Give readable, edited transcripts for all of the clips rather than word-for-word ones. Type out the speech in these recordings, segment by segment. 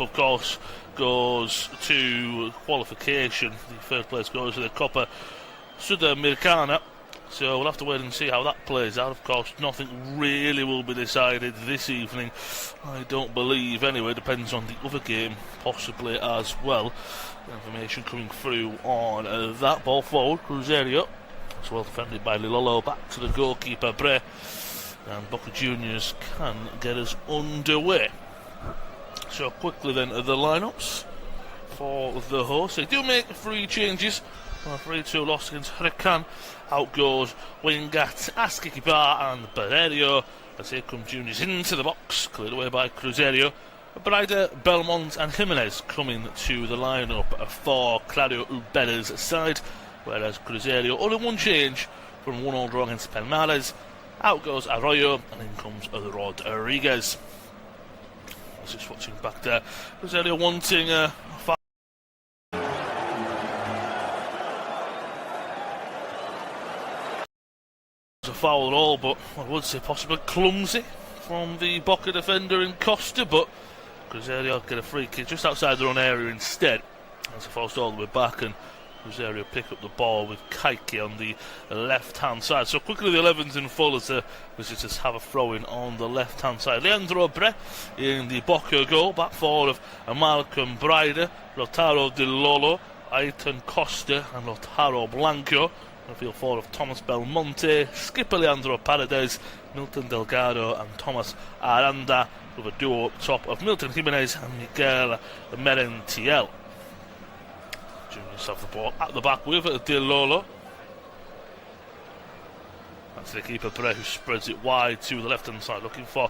of course, goes to qualification. The third place goes to the Copa Sudamericana. So we'll have to wait and see how that plays out. Of course, nothing really will be decided this evening, I don't believe. Anyway, depends on the other game, possibly as well. Information coming through on that. Ball forward, Cruzeiro. It's well defended by Lilolo. Back to the goalkeeper, Bre. And Boca Juniors can get us underway. So quickly then, the lineups for the host. They do make 3 changes. 3-2 loss against Huracan. Out goes Wingat, Askikibar and Barreiro. As here come Juniors into the box, cleared away by Cruzeiro. Braida, Belmont and Jimenez coming to the lineup for Claudio Ubera's side. Whereas Cruzeiro only 1 change from 1-1 draw against Palmares. Out goes Arroyo and in comes Rodriguez. I was just watching back there. Cruzeiro wanting a foul at all, but I would say possibly clumsy from the Boca defender in Costa, but Cruzeiro get a free kick just outside their own area instead. As a forced all the way back, and Cruzeiro pick up the ball with Kaiki on the left-hand side. So quickly the 11's in full as the visitors have a throw-in on the left-hand side. Leandro Bre in the Boca goal, back forward of Malcolm Braida, Lautaro Di Lolo, Aiton Costa and Lautaro Blanco. Field forward of Thomas Belmonte, skipper Leandro Paredes, Milton Delgado and Thomas Aranda, with a duo up top of Milton Jimenez and Miguel Merentiel. Juniors have the ball at the back with Di Lolo. That's the keeper Bre, who spreads it wide to the left hand side, looking for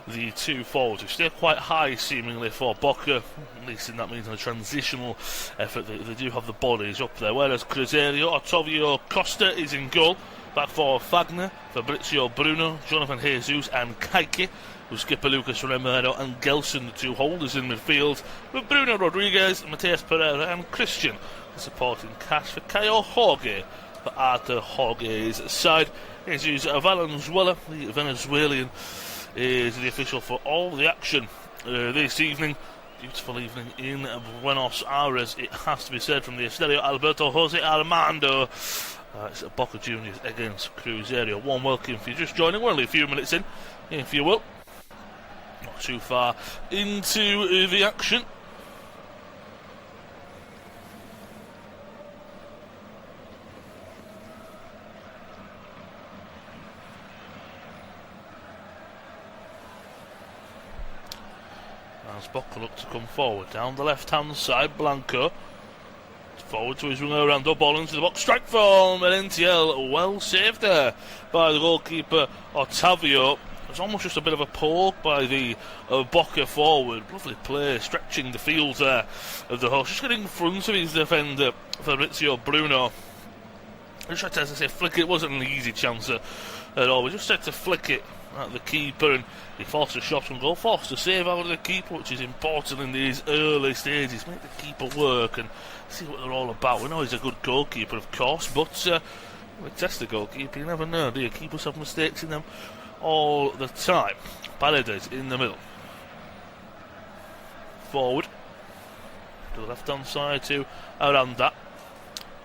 the 2 forwards, who stay quite high seemingly for Boca, at least in that means in a transitional effort. They do have the bodies up there, whereas Cruzeiro, Otavio Costa is in goal, back for Fagner, Fabrizio Bruno, Jonathan Jesus and Kaiki, with skipper Lucas Romero and Gelson, the 2 holders in midfield, with Bruno Rodriguez, Mateus Pereira and Christian, the supporting cast for Caio Jorge, for Arthur Jorge's side. Jesus Valenzuela, the Venezuelan, is the official for all the action this evening. Beautiful evening in Buenos Aires, it has to be said, from the Estadio Alberto Jose Armando. It's Boca Juniors against Cruzeiro. Warm welcome if you're just joining. We're only a few minutes in, if you will. Not too far into the action. As Boca look to come forward down the left hand side, Blanco forward to his winger, Rando, ball into the box, strike from Merentiel, well saved there by the goalkeeper Otavio. It's almost just a bit of a poke by the Boca forward. Lovely play, stretching the field there of the host, just getting in front of his defender Fabrizio Bruno. I just tried to say flick it. It wasn't an easy chance at all. We just said to flick it at the keeper, and he forced a shot and goal, forced a save out of the keeper, which is important in these early stages. Make the keeper work and see what they're all about. We know he's a good goalkeeper, of course, but we test the goalkeeper, you never know, do you? Keepers have mistakes in them all the time. Paredes in the middle, forward to the left hand side to Aranda.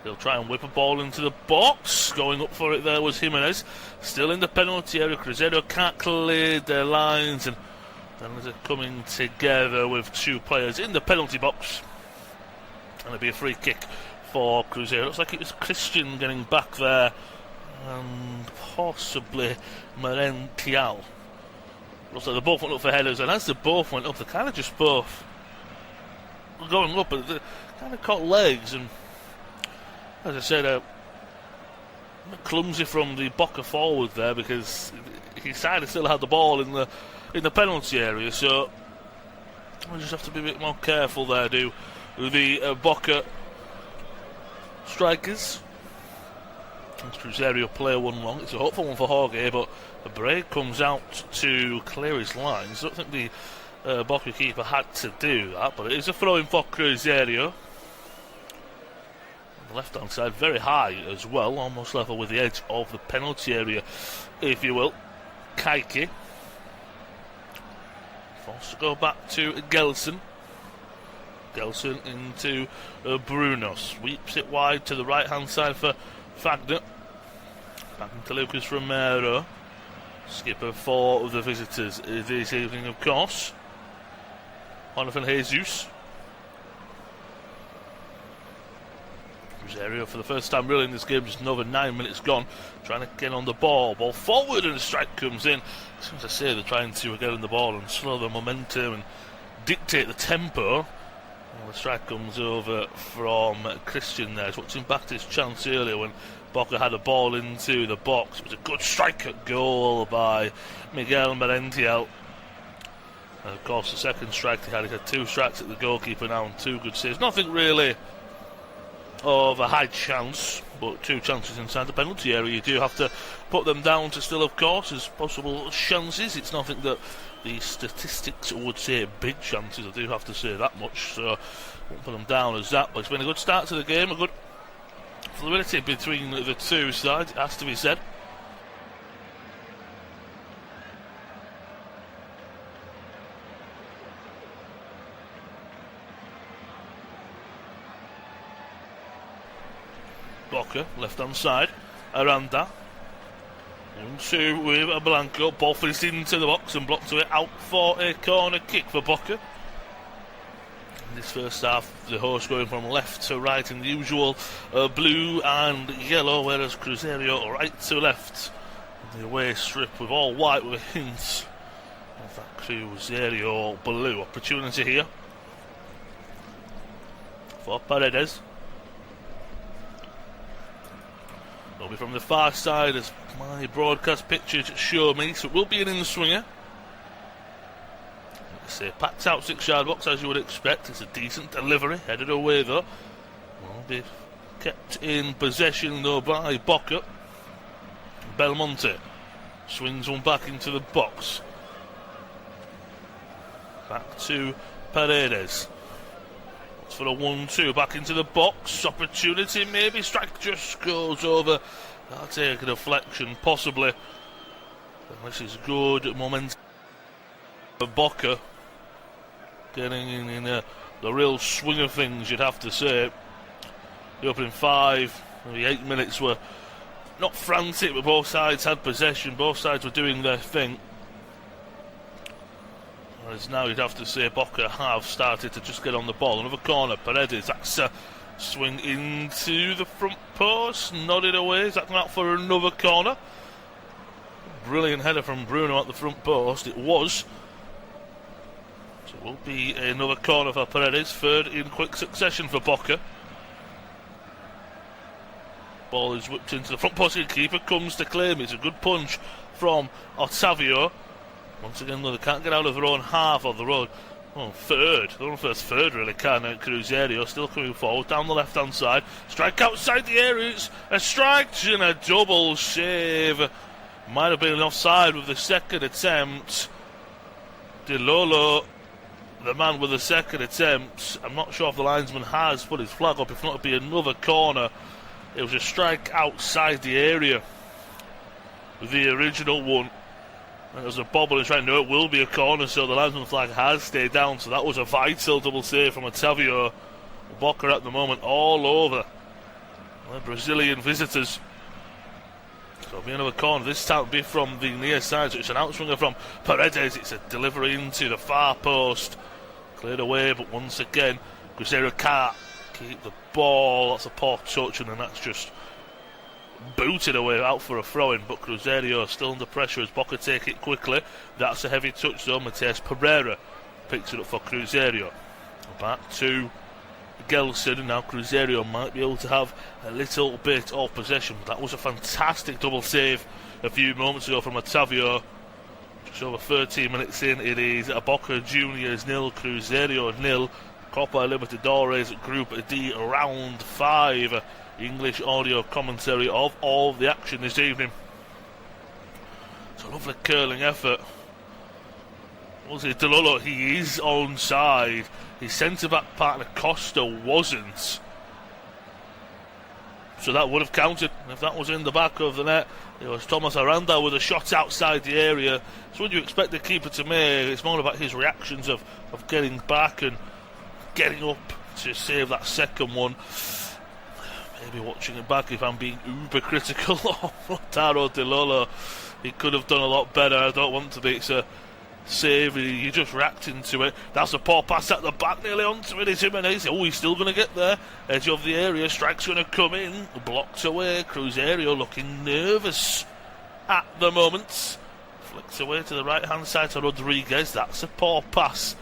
They'll try and whip a ball into the box. Going up for it there was Jimenez. Still in the penalty area. Cruzeiro can't clear their lines, and then they're coming together with 2 players in the penalty box. And it'll be a free kick for Cruzeiro. Looks like it was Christian getting back there, and possibly Merentiel. Looks like they both went up for headers, and as they both went up, they kind of just both were going up, but they kind of caught legs, and as I said, clumsy from the Boca forward there, because his side still had the ball in the penalty area, so we just have to be a bit more careful there, do the Boca strikers. Cruzeiro play one long. It's a hopeful one for Jorge, but the break comes out to clear his lines. I don't think the Boca keeper had to do that, but it is a throw-in for Cruzeiro. The left-hand side, very high as well, almost level with the edge of the penalty area, if you will. Kaiki forced to go back to Gelson. Gelson into Bruno. Sweeps it wide to the right-hand side for Fagner. Back into Lucas Romero. Skipper for the visitors this evening, of course. Jonathan Jesus. Cruzeiro for the first time really in this game, just another 9 minutes gone, trying to get on the ball. Ball forward and a strike comes in. As I say, they're trying to get on the ball and slow the momentum and dictate the tempo. Well, the strike comes over from Christian there. He's watching back to his chance earlier when Boca had a ball into the box. It was a good strike at goal by Miguel Merentiel. And of course, the second strike he had 2 strikes at the goalkeeper now and 2 good saves. Nothing really of a high chance, but 2 chances inside the penalty area. You do have to put them down to still, of course, as possible chances. It's nothing that the statistics would say big chances, I do have to say that much, so I won't put them down as that. But it's been a good start to the game, a good fluidity between the two sides, it has to be said. Boca, left-hand side. Aranda. 1-2 with Blanco. Ball fizzed into the box and blocked away out for a corner kick for Boca. In this first half, the host going from left to right in the usual blue and yellow, whereas Cruzeiro right to left. The away strip with all white with a hint of that Cruzeiro blue. Opportunity here for Paredes. It'll be from the far side as my broadcast pictures show me, so it will be an in-swinger. Like I say, packed out 6-yard box as you would expect. It's a decent delivery, headed away though. Will be kept in possession though by Boca. Belmonte swings one back into the box. Back to Paredes. For a 1-2, back into the box. Opportunity, maybe. Strike just goes over. That'll take a deflection, possibly. This is good momentum for Boca. Getting in the real swing of things, you'd have to say. The opening 5, maybe 8 minutes were not frantic, but both sides had possession. Both sides were doing their thing. Whereas now you'd have to say Boca have started to just get on the ball. Another corner, Paredes, that's a swing into the front post, nodded away. Is that coming out for another corner? Brilliant header from Bruno at the front post, it was. So it will be another corner for Paredes, 3rd in quick succession for Boca. Ball is whipped into the front post, the keeper comes to claim. It's a good punch from Otavio. Once again, though, they can't get out of their own half of the road. Well, 3rd. They're on first 3rd, really, can Cruzeiro still coming forward down the left-hand side. Strike outside the area. It's a strike and a double save. Might have been an offside with the second attempt. De Lolo, the man with the second attempt. I'm not sure if the linesman has put his flag up. If not, it'd be another corner. It was a strike outside the area with the original one. And there's a bobble and trying, no, it will be a corner, so the linesman flag has stayed down, so that was a vital double save from Otavio. Boca at the moment all over the Brazilian visitors. So it'll be another corner, this time it'll be from the near side, so it's an outswinger from Paredes. It's a delivery into the far post, cleared away, but once again Cruzeiro can't keep the ball. That's a poor touch, and then that's just booted away out for a throw-in, but Cruzeiro still under pressure as Boca take it quickly. That's a heavy touch though. Matias Pereira picks it up for Cruzeiro. Back to Gelson, and now Cruzeiro might be able to have a little bit of possession. That was a fantastic double save a few moments ago from Otavio. Just over 13 minutes in, it is Boca Juniors 0, Cruzeiro 0. Copa Libertadores Group D round 5. English audio commentary of all the action this evening. It's a lovely curling effort. Was it De Lolo? He is onside. His centre-back partner Costa wasn't. So that would have counted if that was in the back of the net. It was Thomas Aranda with a shot outside the area. So what do you expect the keeper to make? It's more about his reactions of getting back and getting up to save that second one. Maybe watching it back, if I'm being uber critical of Taro Di Lolo, he could have done a lot better. I don't want to be. It's a save, you're just reacting to it. That's a poor pass at the back, nearly onto it. It's Jimenez. Oh, he's still going to get there. Edge of the area, strike's going to come in. Blocked away. Cruzeiro looking nervous at the moment. Flicks away to the right hand side to Rodriguez. That's a poor pass.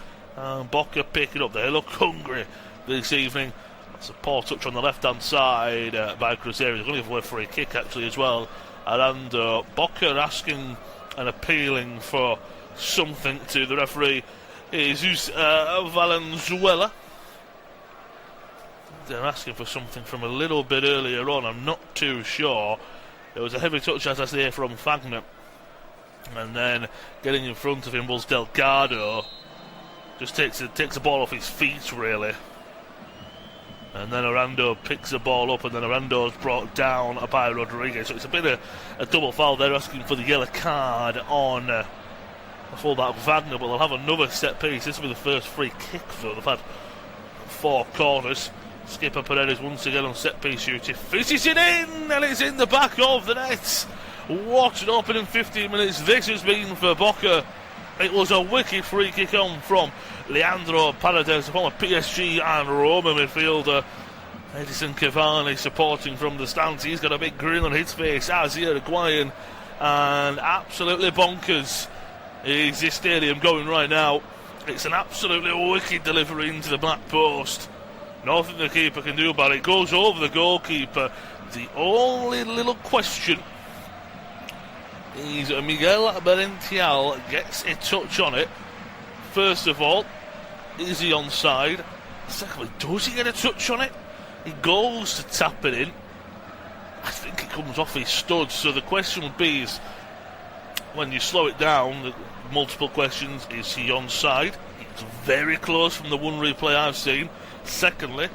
Boca picking up. They look hungry this evening. That's a poor touch on the left hand side by Cruzeiro. They're going to give away for a kick actually as well. And Boca asking and appealing for something to the referee, Jesus Valenzuela. They're asking for something from a little bit earlier on. I'm not too sure. It was a heavy touch, as I say, from Fagner, and then getting in front of him was Delgado. Just takes the ball off his feet really, and then Arando picks the ball up, and then Arando's brought down by Rodriguez. So it's a bit of a double foul. They're asking for the yellow card on a fullback Wagner, but they'll have another set piece. This will be the first free kick for them. They've had 4 corners. Skipper Paredes once again on set piece duty. Fishes it in, and it's in the back of the net. What an opening 15 minutes this has been for Boca. It was a wicked free kick on from Leandro Paredes, a former PSG and Roma midfielder. Edison Cavani supporting from the stands. He's got a big grin on his face as the Uruguayan, and absolutely bonkers is this stadium going right now. It's an absolutely wicked delivery into the black post. Nothing the keeper can do about it. Goes over the goalkeeper. The only little question is Miguel Berential gets a touch on it. First of all, is he onside? Secondly, does he get a touch on it? He goes to tap it in. I think it comes off his studs. So the question would be is, when you slow it down, the multiple questions, is he onside? It's very close from the one replay I've seen. Secondly,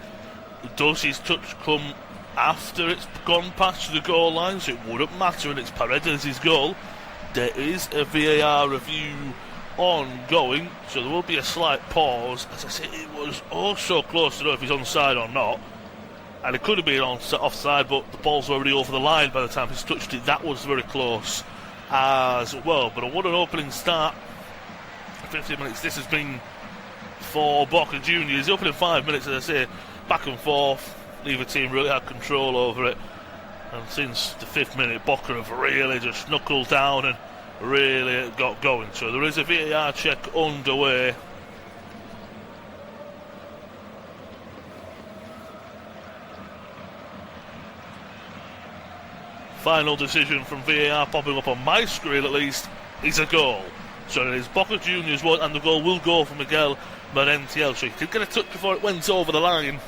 does his touch come after it's gone past the goal line? So it wouldn't matter, and it's Paredes' goal. There is a VAR review ongoing, so there will be a slight pause. As I say, it was oh so close to know if he's onside or not, and it could have been offside, but the ball's already over the line by the time he's touched it. That was very close as well. But what an opening start. 15 minutes this has been for Boca Juniors. The opening 5 minutes, as I say, back and forth. Neither team really had control over it, and since the 5th minute, Boca have really just knuckled down and really got going. So there is a VAR check underway. Final decision from VAR popping up on my screen at least is a goal. So it is Boca Juniors 1, and the goal will go for Miguel Merentiel. So he did get a touch before it went over the line,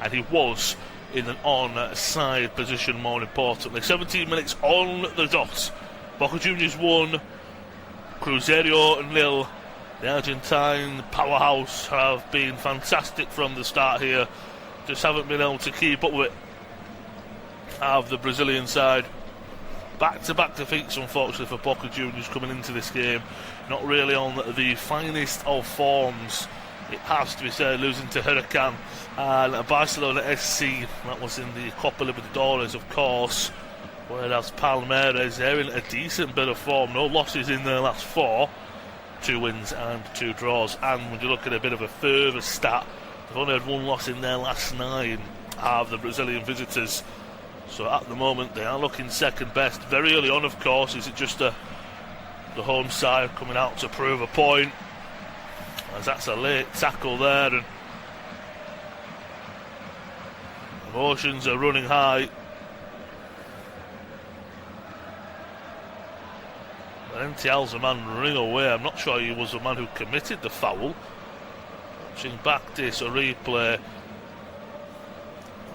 and he was in an onside position, more importantly. 17 minutes on the dot. Boca Juniors 1, Cruzeiro 0. The Argentine powerhouse have been fantastic from the start here. Just haven't been able to keep up with it. Have the Brazilian side. Back-to-back defeats, unfortunately, for Boca Juniors coming into this game. Not really on the finest of forms, it has to be said, losing to Huracan and Barcelona SC. That was in the Copa Libertadores, of course. Whereas Palmeiras, they're in a decent bit of form. No losses in their last 4. 2 wins and 2 draws. And when you look at a bit of a further stat, they've only had 1 loss in their last 9, have the Brazilian visitors. So at the moment they are looking second best. Very early on, of course, is it just the home side coming out to prove a point, as that's a late tackle there, and emotions are running high. Merentiel's a man running away. I'm not sure he was the man who committed the foul. Watching back this replay,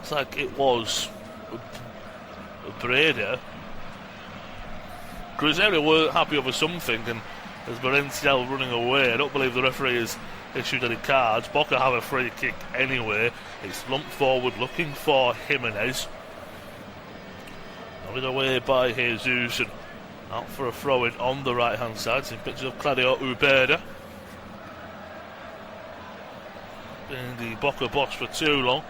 it's like it was Breda. Cruzeiro weren't happy over something, and there's Merentiel running away. I don't believe the referee has issued any cards. Boca have a free kick anyway. It's lumped forward looking for Jimenez. Running away by Jesus, and out for a throw-in on the right-hand side. Some pictures of Claudio Ubeda. been the Boca boss for too long,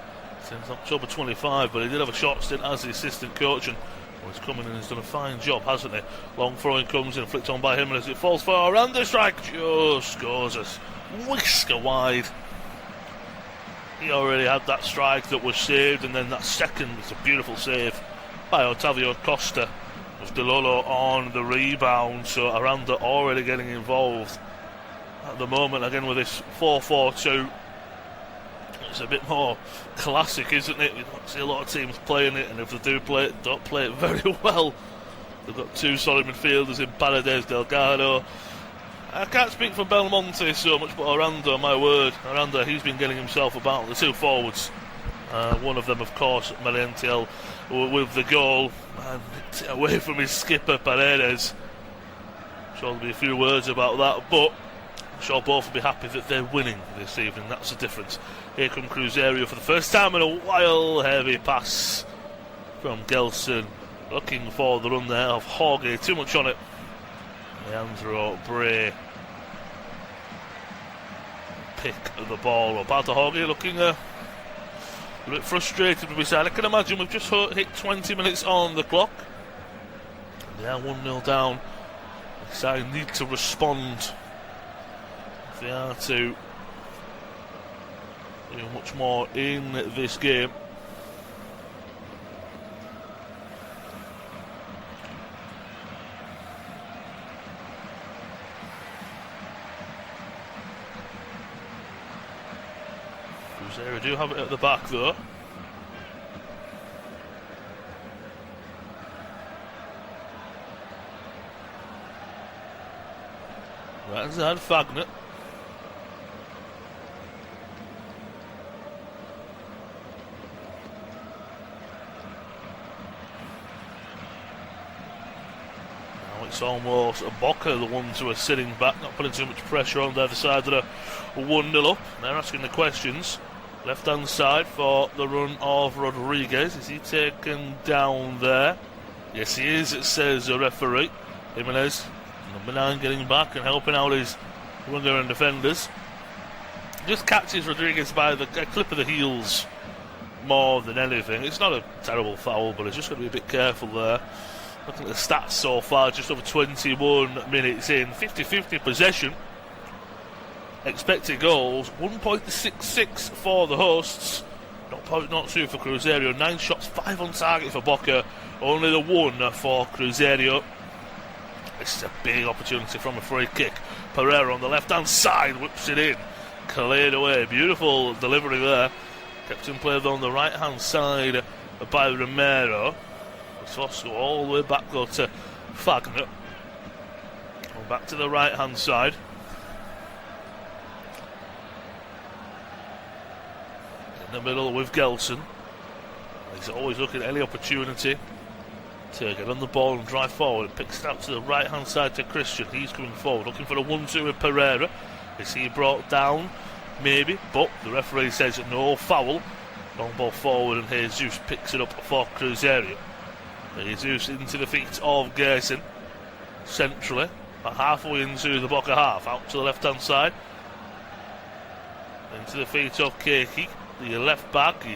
since October 25, but he did have a short stint as the assistant coach, and he's coming in and he's done a fine job, hasn't he? Long throwing comes in, flicked on by him, and as it falls far, and the strike just goes a whisker wide. He already had that strike that was saved, and then that second, it's a beautiful save by Otavio Costa. With DeLolo on the rebound, so Aranda already getting involved at the moment. Again with this 4-4-2, it's a bit more classic, isn't it? You don't see a lot of teams playing it, and if they do play it, don't play it very well. They've got two solid midfielders in Paredes, Delgado. I can't speak for Belmonte so much, but Aranda, my word, Aranda, he's been getting himself about. The two forwards, one of them, of course, Merentiel, with the goal, and away from his skipper, Paredes. I'm sure there'll be a few words about that, but I'm sure both will be happy that they're winning this evening. That's the difference. Here come Cruzeiro for the first time in a while. Heavy pass from Gelson, looking for the run there of Jorge. Too much on it. Leandro Bray pick the ball up. Alta Jorge looking a bit frustrated with his side. I can imagine we've just hit 20 minutes on the clock. They are 1-0 down. The side need to respond if they are to do much more in this game. Cruzeiro do have it at the back though. Right inside Fagner. Now it's almost Boca, the ones who are sitting back, not putting too much pressure on the other side that are 1-0 up. They're asking the questions. Left hand side for the run of Rodriguez. Is he taken down there? Yes, he is, it says the referee. Jimenez, number 9, getting back and helping out his winger and defenders. Just catches Rodriguez by the clip of the heels more than anything. It's not a terrible foul, but it's just got to be a bit careful there. Looking at the stats so far, just over 21 minutes in. 50-50 possession. Expected goals, 1.66 for the hosts, 0.02 for Cruzeiro. 9 shots, 5 on target for Boca, only the 1 for Cruzeiro. This is a big opportunity from a free kick. Pereira on the left hand side whips it in, cleared away. Beautiful delivery there. Kept in play though on the right hand side by Romero. Let's go all the way back though to Fagner. Back to the right hand side. In the middle with Gelson. He's always looking at any opportunity to get on the ball and drive forward. Picks it out to the right hand side to Christian. He's coming forward, looking for a 1-2 with Pereira. Is he brought down? Maybe, but the referee says no foul. Long ball forward, and Jesus picks it up for Cruzeiro. Jesus into the feet of Gerson centrally, about halfway into the Boca half, out to the left hand side, into the feet of Keiki, the left back. He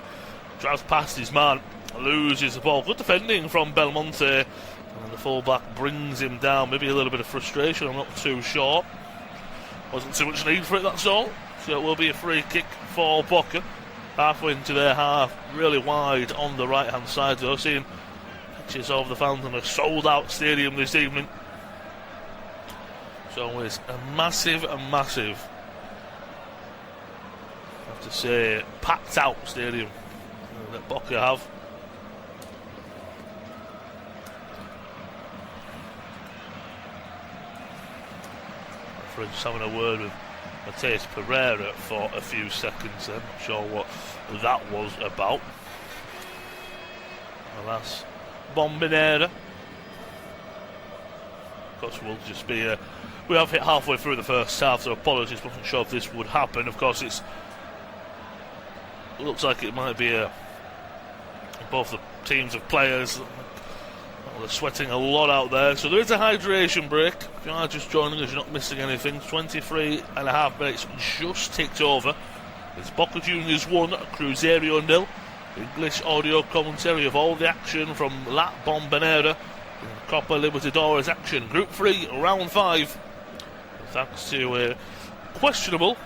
drives past his man, loses the ball. Good defending from Belmonte, and the full-back brings him down. Maybe a little bit of frustration, I'm not too sure. Wasn't too much need for it, that's all. So it will be a free kick for Boca, halfway into their half, really wide on the right hand side though. Seeing pictures of the fans in a sold out stadium this evening, so it's a massive, I have to say, packed out stadium that Boca have. Just having a word with Mateus Pereira for a few seconds then. Not sure what that was about. Alas, Bombinera. Of course, we'll just be we have hit halfway through the first half, so apologies, wasn't sure if this would happen. Of course, it looks like it might be both the teams of players. They're sweating a lot out there, so there is a hydration break. If you are just joining us, you're not missing anything. 23 and a half minutes just ticked over It's Boca Juniors 1, Cruzeiro 0. English audio commentary of all the action from La Bombonera in Copa Libertadores action. Group 3, round 5. Thanks to questionable,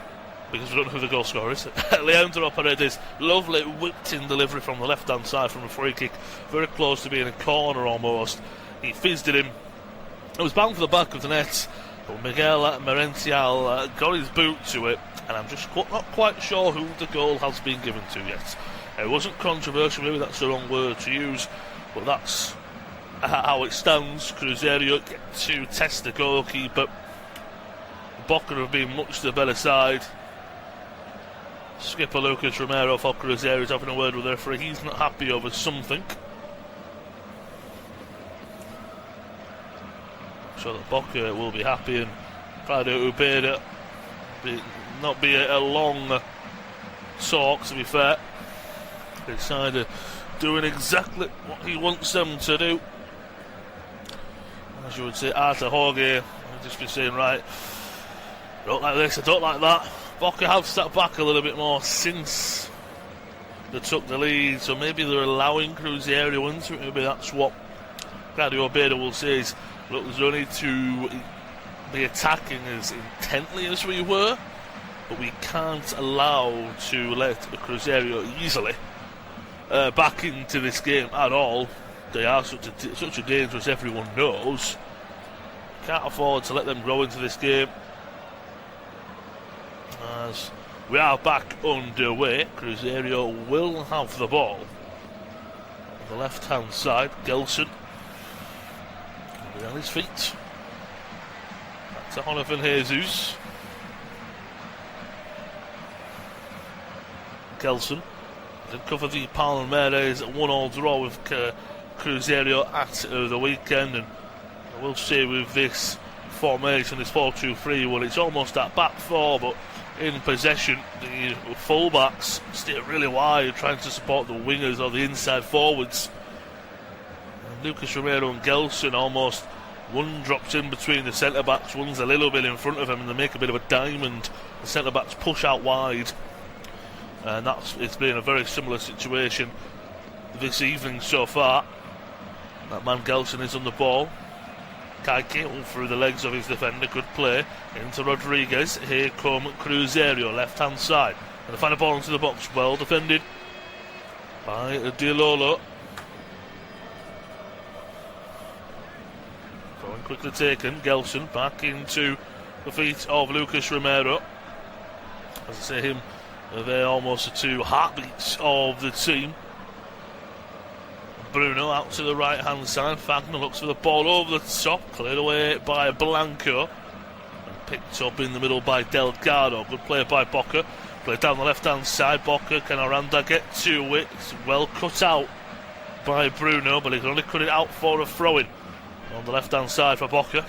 because we don't know who the goal scorer is, Leandro Paredes. Lovely whipped-in delivery from the left-hand side from a free kick. Very close to being a corner almost. He fizzed it in. It was bound for the back of the net, but Miguel Merentiel got his boot to it, and I'm just not quite sure who the goal has been given to yet. It wasn't controversial, maybe that's the wrong word to use, but that's how it stands. Cruzeiro get to test the goalkeeper. Boca have been much the better side. Skipper Lucas Romero for Cruzeiro is having a word with the referee. He's not happy over something. I'm sure that Boca will be happy, and Friday Ubeda not be a long talk, to be fair. His side are doing exactly what he wants them to do. As you would say, Arthur Jorge, I'd just be saying, right, I don't like this, I don't like that. Boca have sat back a little bit more since they took the lead, so maybe they're allowing Cruzeiro into it. Maybe that's what Claudio Obeda will say is, look, there's no need to be attacking as intently as we were, but we can't allow to let Cruzeiro easily back into this game at all. They are such a danger, as everyone knows. Can't afford to let them grow into this game. As we are back underway, Cruzeiro will have the ball on the left-hand side. Gelson on his feet. Back to Jonathan Jesus. Gelson did cover the Palmeiras 1-1 draw with Cruzeiro at the weekend, and I will say with this formation, this 4-2-3, well, it's almost at back four, but in possession, the fullbacks stay really wide, trying to support the wingers or the inside forwards. And Lucas Romero and Gelson almost, one drops in between the centre-backs, one's a little bit in front of him, and they make a bit of a diamond. The centre-backs push out wide, and it's been a very similar situation this evening so far. That man Gelson is on the ball. Kaike all through the legs of his defender. Good play into Rodriguez. Here come Cruzeiro, left-hand side. And they find a ball into the box. Well defended by Di Lolo. Going quickly taken. Gelson back into the feet of Lucas Romero. As I say, him, they're almost the two heartbeats of the team. Bruno out to the right hand side. Fagner looks for the ball over the top, cleared away by Blanco and picked up in the middle by Delgado. Good play by Boca. Play down the left hand side. Boca, can Aranda get to it? It's well cut out by Bruno, but he can only cut it out for a throw-in on the left hand side for Boca.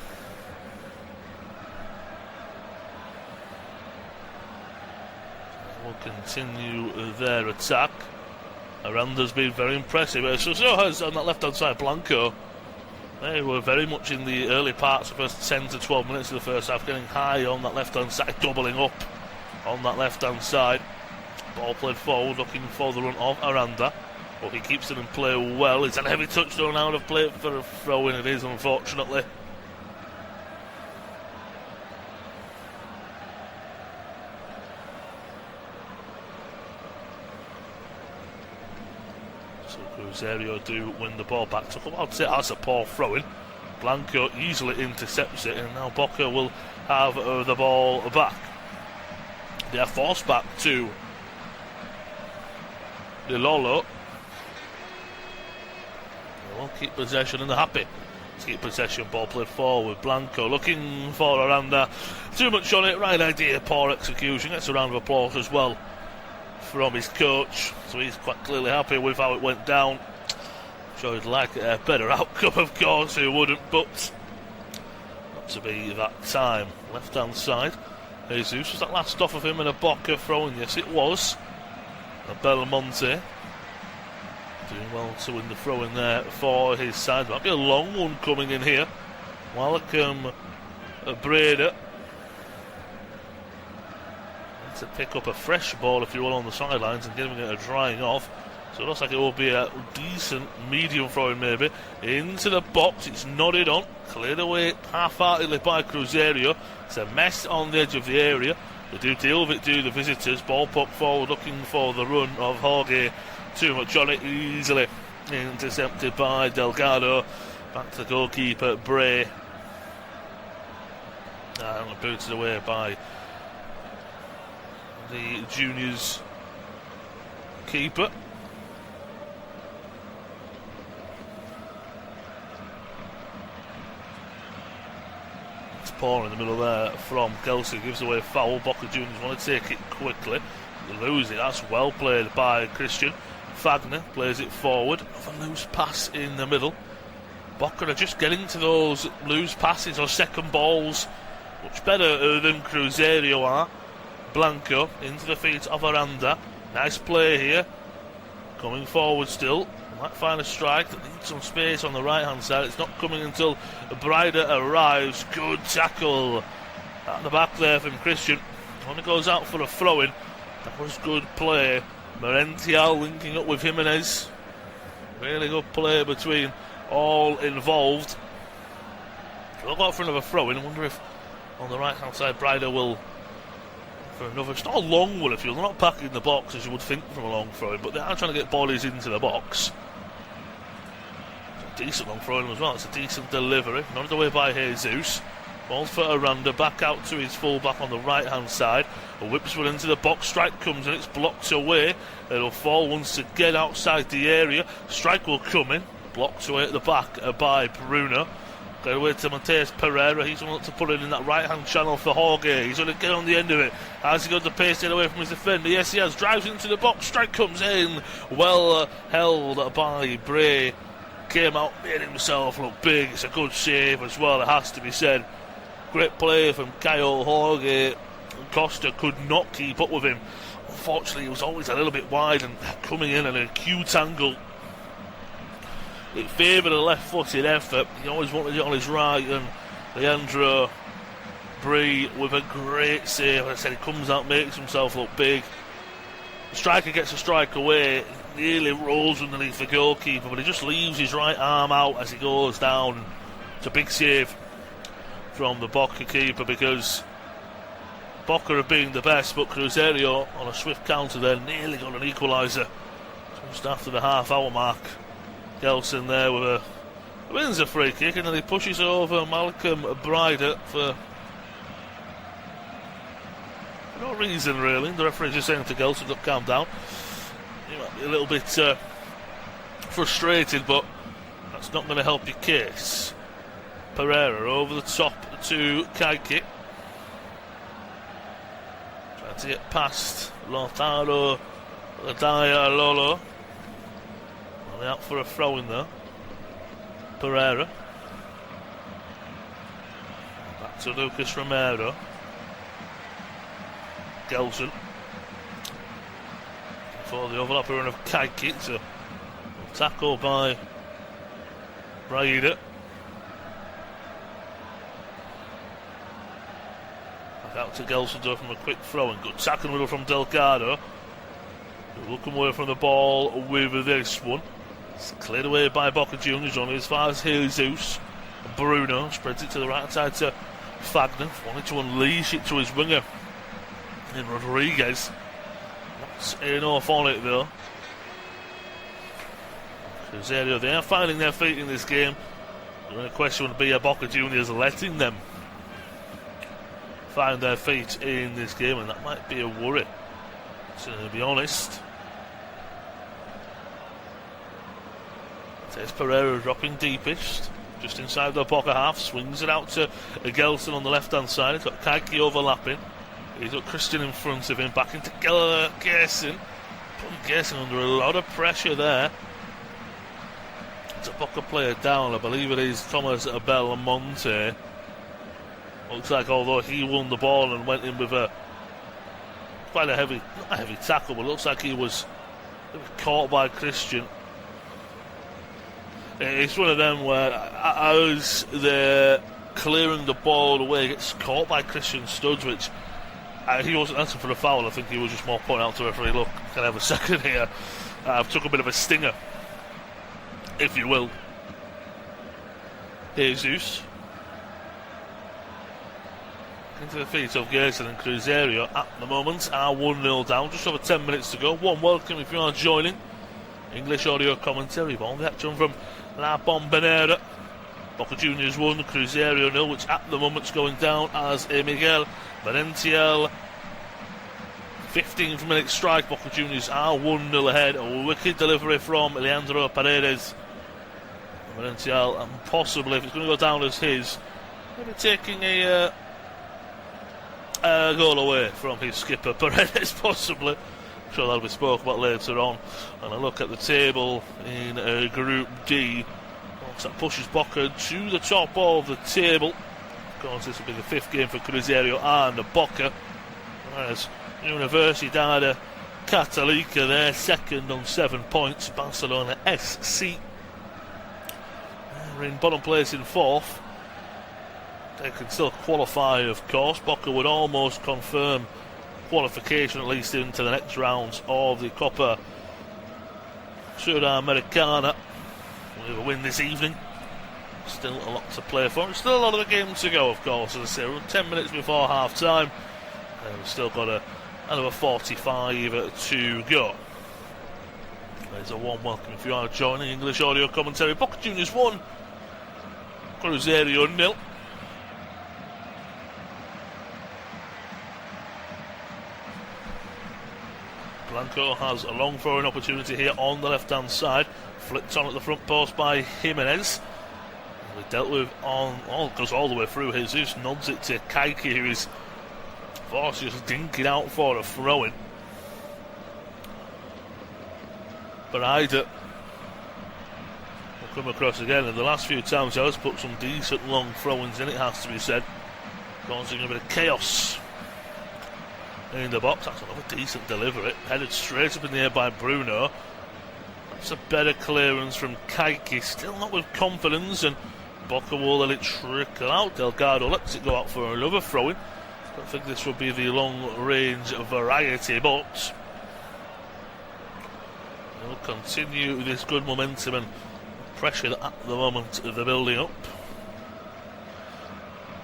Will continue their attack. Aranda's been very impressive. So has on that left-hand side Blanco. They were very much in the early parts of the first 10 to 12 minutes of the first half, getting high on that left-hand side, doubling up on that left-hand side. Ball played forward, looking for the run of Aranda. But he keeps it in play well. It's a heavy touchdown out of play for a throw-in, it is, unfortunately. Cruzeiro do win the ball back. Took a while to say that's a poor throw-in. Blanco easily intercepts it, and now Boca will have the ball back. They are forced back to Di Lolo. They will keep possession, and they're happy to keep possession. Ball played forward. Blanco looking for Aranda. Too much on it. Right idea, poor execution. Gets a round of applause as well from his coach, so he's quite clearly happy with how it went down. I'm sure he'd like a better outcome, of course, who wouldn't, but not to be that time. Left hand side, Jesus, was that last off of him in a Boca throw-in? Yes, it was. Belmonte doing well to win the throw-in there for his side. Might be a long one coming in here. Welcome Breda. to pick up a fresh ball, if you will, on the sidelines and giving it a drying off. So it looks like it will be a decent medium throw-in maybe. Into the box, it's nodded on. Cleared away half-heartedly by Cruzeiro. It's a mess on the edge of the area. They do deal with it, do the visitors. Ball poked forward, looking for the run of Jorge. Too much on it, easily intercepted by Delgado. Back to the goalkeeper, Bray. And booted away by the Juniors keeper. Paul in the middle there from Kelsey, gives away a foul. Boca Juniors want to take it quickly. They lose it. That's well played by Christian. Fagner plays it forward. A loose pass in the middle. Boca are just getting to those loose passes or second balls much better than Cruzeiro are. Blanco into the feet of Aranda. Nice play here. Coming forward still. Might find a strike that needs some space on the right hand side. It's not coming until Bryder arrives. Good tackle at the back there from Christian. Only goes out for a throw-in. That was good play. Merentiel linking up with Jimenez. Really good play between all involved. They'll go out for another throw-in. I wonder if on the right hand side Bryder will for another. It's not a long one, if you're not packing the box as you would think from a long throw-in, but they are trying to get bodies into the box. Decent long throw-in as well. It's a decent delivery. Nodded away by Jesus. Ball for Aranda. Back out to his full-back on the right-hand side. Whips one into the box. Strike comes and it's blocked away. It'll fall once to get outside the area. Strike will come in. Blocked away at the back by Bruno. Go away to Mateus Pereira. He's going to put it in that right-hand channel for Jorge. He's going to get on the end of it. Has he got to pace it away from his defender? Yes, he has. Drives into the box. Strike comes in. Well held by Bray. Came out, made himself look big. It's a good save as well, it has to be said. Great play from Kyle Jorge. Costa could not keep up with him. Unfortunately, he was always a little bit wide and coming in at an acute angle. It favoured a left-footed effort. He always wanted it on his right, and Leandro Bray with a great save. As I said, he comes out, makes himself look big. The striker gets a strike away. Nearly rolls underneath the goalkeeper, but he just leaves his right arm out as he goes down. It's a big save from the Boca keeper, because Boca have been the best, but Cruzeiro on a swift counter there nearly got an equaliser just after the half-hour mark. Gelson there with wins a free kick, and then he pushes over Malcolm Bryder for no reason really. The referee just saying to Gelson to calm down. He might be a little bit frustrated, but that's not going to help your case. Pereira over the top to Kaiki. Trying to get past Lautaro Ladaya Lolo. Only out for a throw in there. Pereira. Back to Lucas Romero. Gelson. For the overlapper run of Kaiki. So tackle by Bryder. Back out to Gelson from a quick throw, and good tackle middle from Delgado. Looking away from the ball with this one. It's cleared away by Boca Juniors, only as far as Jesus. Bruno spreads it to the right side to Fagner. Wanted to unleash it to his winger in Rodriguez. That's enough on it though. Cruzeiro, they are finding their feet in this game. The only question would be, are Boca Juniors letting them find their feet in this game, and that might be a worry, to be honest. There's Pereira dropping deepest, just inside the Boca half, swings it out to Gelson on the left hand side. He's got Kaiki overlapping. He's got Christian in front of him, back into Gerson. Putting Gerson under a lot of pressure there. It's a Boca player down, I believe it is Thomas Belmonte. Looks like although he won the ball and went in with quite a heavy, not a heavy tackle, but it looks like he was caught by Christian. It's one of them where as they're clearing the ball away, gets caught by Christian Studs, which He wasn't asking for a foul. I think he was just more pointing out to the referee, look, can I have a second here? I've took a bit of a stinger, if you will. Jesus into the feet of Gerson and Cruzeiro at the moment are 1-0 down, just over 10 minutes to go. One welcome if you are joining. English audio commentary, all the action from La Bombonera. Boca Juniors 1, Cruzeiro 0, which at the moment's going down as a Miguel Merentiel 15th minute strike. Boca Juniors are 1-0 ahead. A wicked delivery from Leandro Paredes. Merentiel, and possibly, if it's going to go down as his, maybe taking a goal away from his skipper Paredes, possibly. I'm sure that'll be spoken about later on. And a look at the table in Group D. That pushes Boca to the top of the table. Of course, this will be the 5th game for Cruzeiro and Boca. Whereas Universidad Católica there, second on 7 points. Barcelona SC in bottom place in 4th. They can still qualify, of course. Boca would almost confirm qualification, at least into the next rounds of the Copa Sudamericana. We'll have a win this evening. Still a lot to play for. Still a lot of the game to go, of course. As I say, we're 10 minutes before half time. We've still got another 45 to go. There's a warm welcome if you are joining. English audio commentary. Boca Juniors 1, Cruzeiro 0. Blanco has a long throwing opportunity here on the left hand side. Flipped on at the front post by Jimenez. We dealt with goes all the way through. Jesus nods it to Kaiki, who is forced to just dink it out for a throw in. Barida will come across again, and the last few times he has put some decent long throw-ins in, it has to be said, causing a bit of chaos in the box. That's another decent delivery, headed straight up in the air by Bruno. That's a better clearance from Kaiki, still not with confidence, and Boca will let it trickle out. Delgado lets it go out for another throw-in. Don't think this will be the long-range variety, but they'll continue this good momentum and pressure that at the moment they're building up.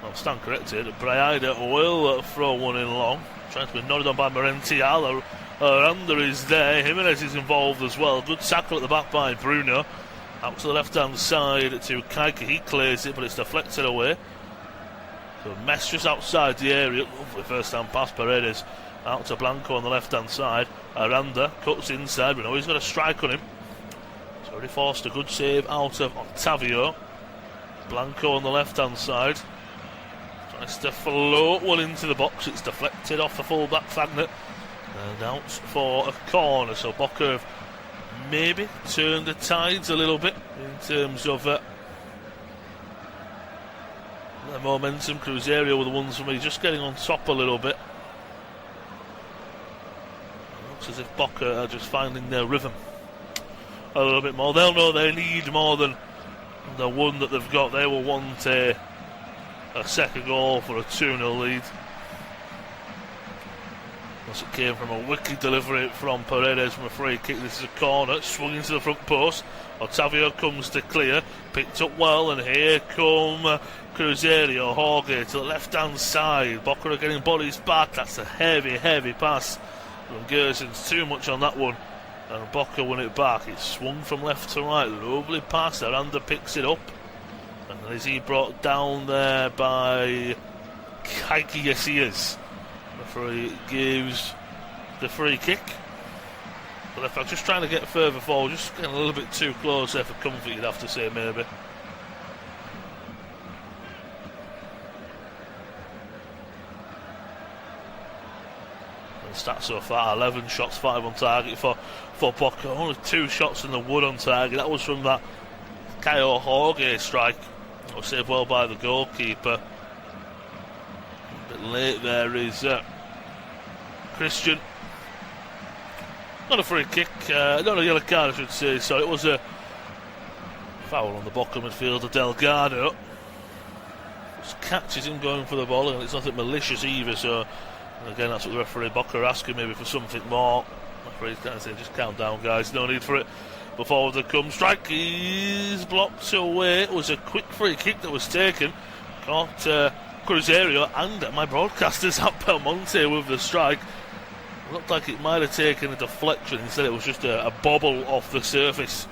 I'll stand corrected. Braida will throw one in long, trying to be nodded on by Merentiel. Aranda is there. Jimenez is involved as well. Good tackle at the back by Bruno. Out to the left-hand side to Kaiki. He clears it, but it's deflected away. So Mess just outside the area. Lovely first-hand pass. Paredes out to Blanco on the left-hand side. Aranda cuts inside. We know he's got a strike on him. He's already forced a good save out of Octavio. Blanco on the left-hand side. Tries to float one into the box. It's deflected off the full-back Fagner. And out for a corner. So Boca have maybe turned the tides a little bit in terms of the momentum. Cruzeiro were the ones for me just getting on top a little bit. It looks as if Boca are just finding their rhythm a little bit more. They'll know they need more than the one that they've got. They will want a second goal for a 2-0 lead. As it came from a wicked delivery from Paredes from a free kick. This is a corner, swung into the front post. Octavio comes to clear, picked up well, and here come Cruzeiro. Jorge to the left-hand side. Boca are getting bodies back. That's a heavy pass from Gersons. Too much on that one, and Boca won it back. It's swung from left to right. Lovely pass. Aranda picks it up, and is he brought down there by Kaiki? Yes, he is. Referee gives the free kick. But if I'm just trying to get further forward, just getting a little bit too close there for comfort, you'd have to say, maybe. And stats so far: 11 shots, 5 on target for Boca. Only 2 shots in the wood on target. That was from that Caio Jorge strike. That was saved well by the goalkeeper. A bit late there is Christian. Not a free kick, not a yellow card I should say, so it was a foul on the Boca midfielder Delgado. Just catches him going for the ball, and it's nothing malicious either, so And again, that's what the referee Boca are asking, maybe for something more. The referee's kind of saying, just calm down, guys, no need for it. But forward they come, strike is blocked away. It was a quick free kick that was taken. Caught Cruzeiro and my broadcasters at Belmonte with the strike. It looked like it might have taken a deflection. Instead, it was just a bobble off the surface.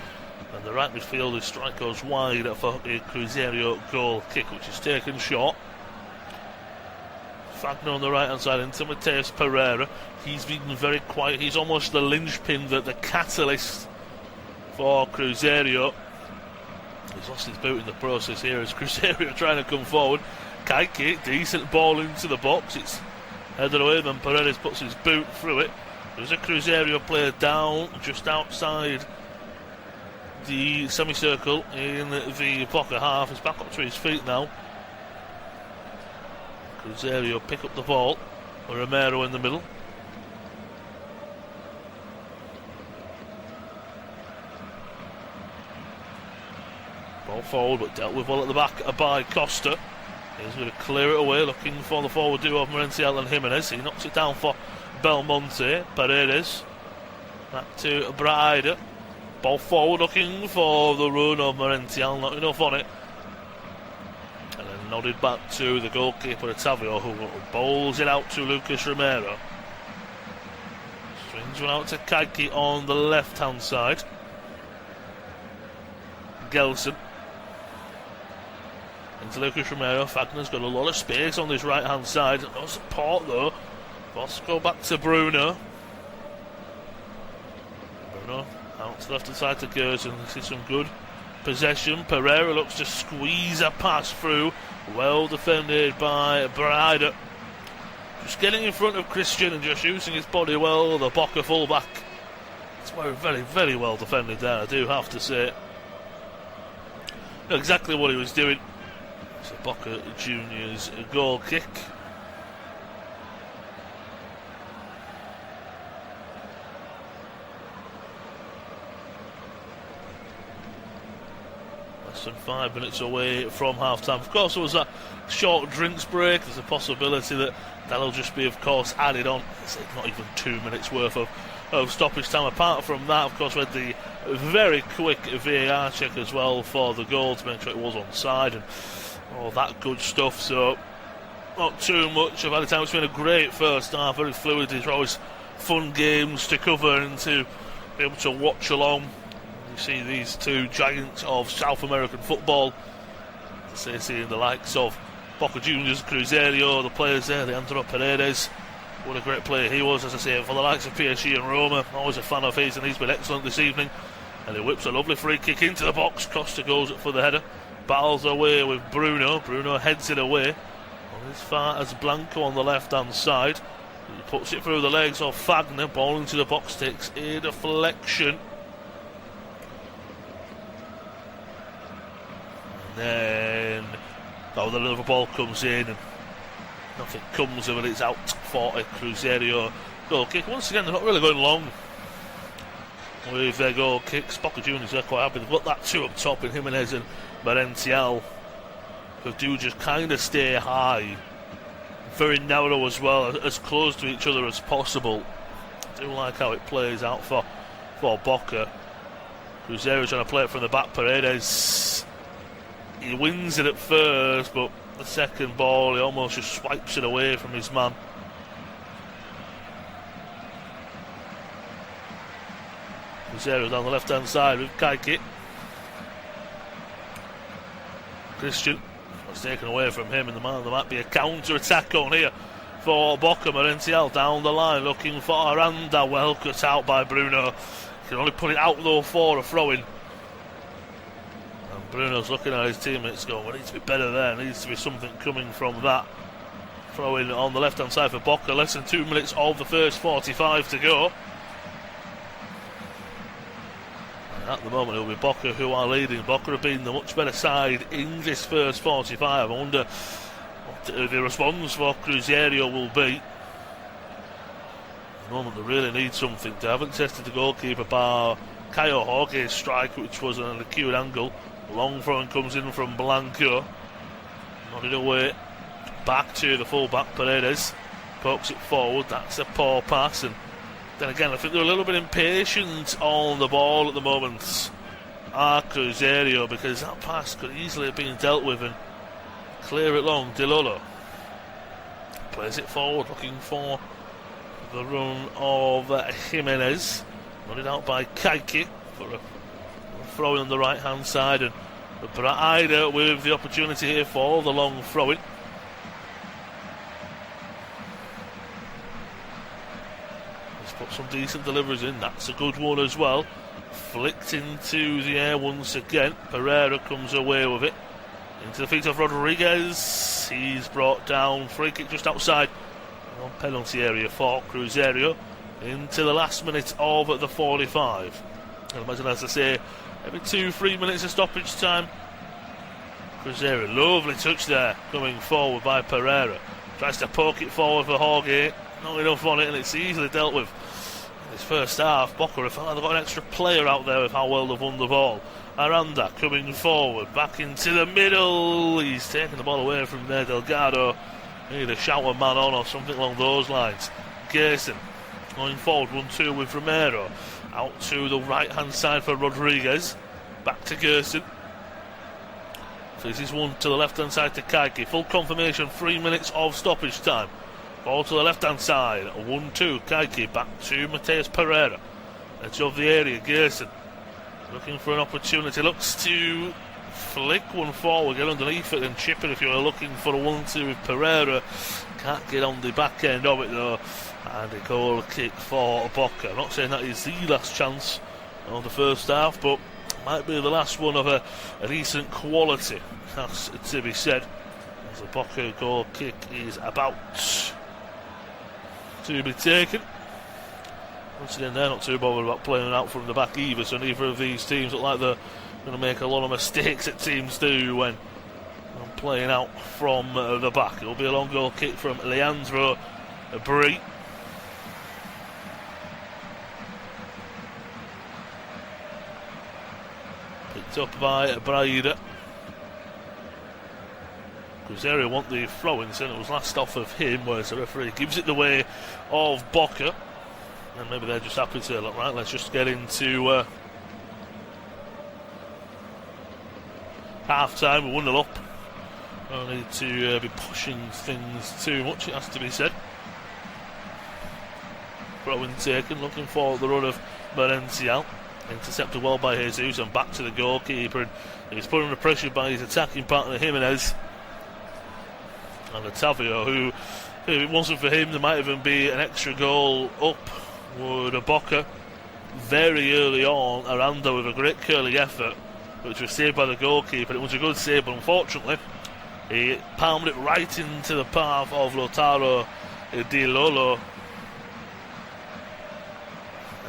And the right midfielder's strike goes wide for a Cruzeiro goal kick, which is taken short. Fagner on the right hand side into Mateus Pereira. He's been very quiet. He's almost the linchpin, the catalyst for Cruzeiro. He's lost his boot in the process here as Cruzeiro trying to come forward. Kaiki, decent ball into the box. It's headed away, then Paredes puts his boot through it. There's a Cruzeiro player down just outside the semicircle in the Boca half. He's back up to his feet now. Cruzeiro pick up the ball. Romero in the middle. Ball forward, but dealt with well at the back by Costa. He's going to clear it away, looking for the forward duo of Merentiel and Jimenez. He knocks it down for Belmonte. Paredes. Back to Braida. Ball forward, looking for the run of Merentiel. Not enough on it. And then nodded back to the goalkeeper, Otavio, who bowls it out to Lucas Romero. Strings one out to Kaiki on the left-hand side. Gelson. Into Lucas Romero. Fagner's got a lot of space on this right-hand side. No support though. Bosco back to Bruno. Bruno out to the left-hand side to Gerson. This is some good possession. Pereira looks to squeeze a pass through. Well defended by Braida. Just getting in front of Christian and just using his body well. The Boca fullback. It's very, very well defended there, I do have to say. Know exactly what he was doing. It's a Boca Juniors goal kick. Less than 5 minutes away from half-time. Of course, there was that short drinks break. There's a possibility that that'll just be, of course, added on. It's not even 2 minutes worth of stoppage time. Apart from that, of course, we had the very quick VAR check as well for the goal to make sure it was onside and all that good stuff. So not too much of any time. It's been a great first half, very fluid. There's always fun games to cover and to be able to watch along. You see these two giants of South American football, seeing the likes of Boca Juniors, Cruzeiro, the players there, Leandro Paredes. What a great player he was, as I say, for the likes of PSG and Roma. Always a fan of his, and he's been excellent this evening. And he whips a lovely free kick into the box. Costa goes for the header. Battles away with Bruno. Bruno heads it away. On as far as Blanco on the left-hand side. He puts it through the legs of Fagner. Ball into the box, takes a deflection. And then the Liverpool comes in and nothing comes of it. It's out for a Cruzeiro goal kick. Once again, they're not really going long with their goal kicks. Boca Juniors are quite happy. They've got that two up top in Jimenez and Merentiel, who do just kind of stay high, very narrow as well, as close to each other as possible. I do like how it plays out for Boca. Cruzeiro trying to play it from the back. Paredes, he wins it at first, but the second ball he almost just swipes it away from his man. Cruzeiro down the left hand side with Kaiki. Christian was taken away from him, and there might be a counter attack on here for Boca. Merentiel down the line looking for Aranda. Well cut out by Bruno. He can only put it out though for a throw-in. And Bruno's looking at his teammates going, we need to be better there. There needs to be something coming from that. Throw-in on the left hand side for Boca. Less than 2 minutes of the first 45 to go. At the moment, it'll be Boca who are leading. Boca have been the much better side in this first 45. I wonder what the response for Cruzeiro will be. At the moment, they really need something. They haven't tested the goalkeeper bar Caio Jorge's strike, which was an acute angle. Long throw and comes in from Blanco. Nodded away. Back to the full-back, Paredes. pokes it forward. That's a poor pass, and then again I think they're a little bit impatient on the ball at the moment, Cruzeiro, because that pass could easily have been dealt with and clear it long. Dilolo plays it forward, looking for the run of Jimenez, run out by Kaiki for a throw on the right hand side, and Braida with the opportunity here for the long throw-in. He's put some decent deliveries in. That's a good one as well. Flicked into the air once again. Pereira comes away with it into the feet of Rodriguez. He's brought down. Free kick just outside on penalty area for Cruzeiro into the last minute of the 45. I imagine, as I say, every 2-3 minutes of stoppage time. Cruzeiro, lovely touch there, coming forward by Pereira. Tries to poke it forward for Jorge. Not enough on it, and it's easily dealt with. In this first half, Boca have felt like they've got an extra player out there with how well they've won the ball. Aranda coming forward, back into the middle. He's taking the ball away from there, Delgado. Either shout a man on or something along those lines. Gerson going forward, 1-2 with Romero. Out to the right-hand side for Rodriguez. Back to Gerson. This is one to the left-hand side to Kaiki. Full confirmation, 3 minutes of stoppage time. Ball to the left-hand side. 1-2, Kaiki. Back to Mateus Pereira. Edge of the area, Gerson. Looking for an opportunity. Looks to flick one forward, get underneath it and chip it if you're looking for a 1-2 with Pereira. Can't get on the back end of it though. And a goal kick for Boca. I'm not saying that is the last chance of the first half, but might be the last one of a decent quality, has to be said, as the Boca goal kick is about to be taken. Once again, they're not too bothered about playing out from the back either, so neither of these teams look like they're going to make a lot of mistakes that teams do when playing out from the back. It'll be a long goal kick from Leandro Brie. Picked up by Braida. Cruzeiro want the throw-in, so it was last off of him, whereas the referee gives it the way of Boca. And maybe they're just happy to look right. Let's just get into half time. We're 1-0 up. No need to be pushing things too much, it has to be said. Throw-in taken, looking for the run of Merencial. Intercepted well by Jesus and back to the goalkeeper. And he's put under pressure by his attacking partner Jimenez. And Otavio, who, if it wasn't for him, there might even be an extra goal up. Would a Boca very early on. Aranda with a great curling effort, which was saved by the goalkeeper. It was a good save, but unfortunately he palmed it right into the path of Lautaro Dilolo.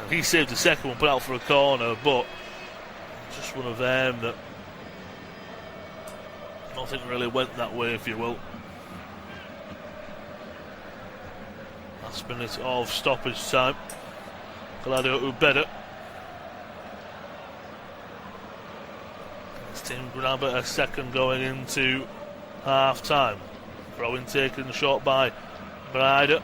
And he saved the second one, put out for a corner, but just one of them that nothing really went that way, if you will. Last minute of stoppage time. Gladio Ubeda. This team grab a second going into half time. Throw-in taken short by Braida.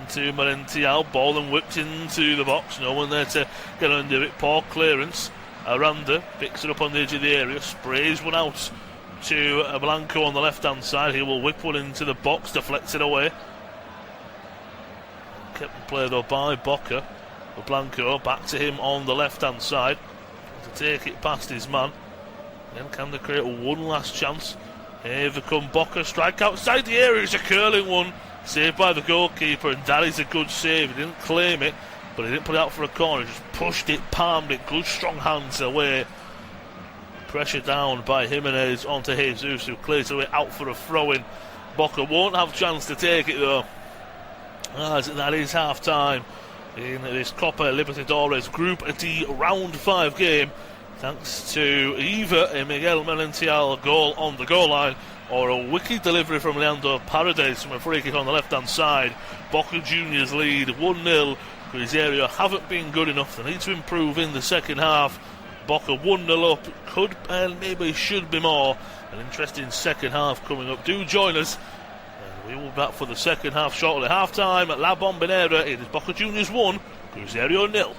Into Merencial. Ball and whipped into the box. No one there to get under it. Poor clearance. Aranda picks it up on the edge of the area. Sprays one out to Blanco on the left hand side. He will whip one into the box. Deflects it away. Kept in play though by Boca. Blanco back to him on the left hand side to take it past his man. Then can they create one last chance? Here they come Boca. Strike outside the area. It's a curling one. Saved by the goalkeeper, and that is a good save. He didn't claim it, but he didn't put it out for a corner. He just pushed it, palmed it. Good strong hands away. Pressure down by Jimenez onto Jesus, who clears the way out for a throw-in. Boca won't have a chance to take it though, as that is half time in this Copa Libertadores Group D Round 5 game, thanks to either a Miguel Merencial goal on the goal line or a wicked delivery from Leandro Paredes from a free kick on the left hand side. Boca Juniors lead 1-0. Cruzeiro haven't been good enough. They need to improve in the second half. Boca 1-0 up, could and maybe should be more. An interesting second half coming up. Do join us. We will be back for the second half shortly. Half time at La Bombonera. It is Boca Juniors 1, Cruzeiro 0.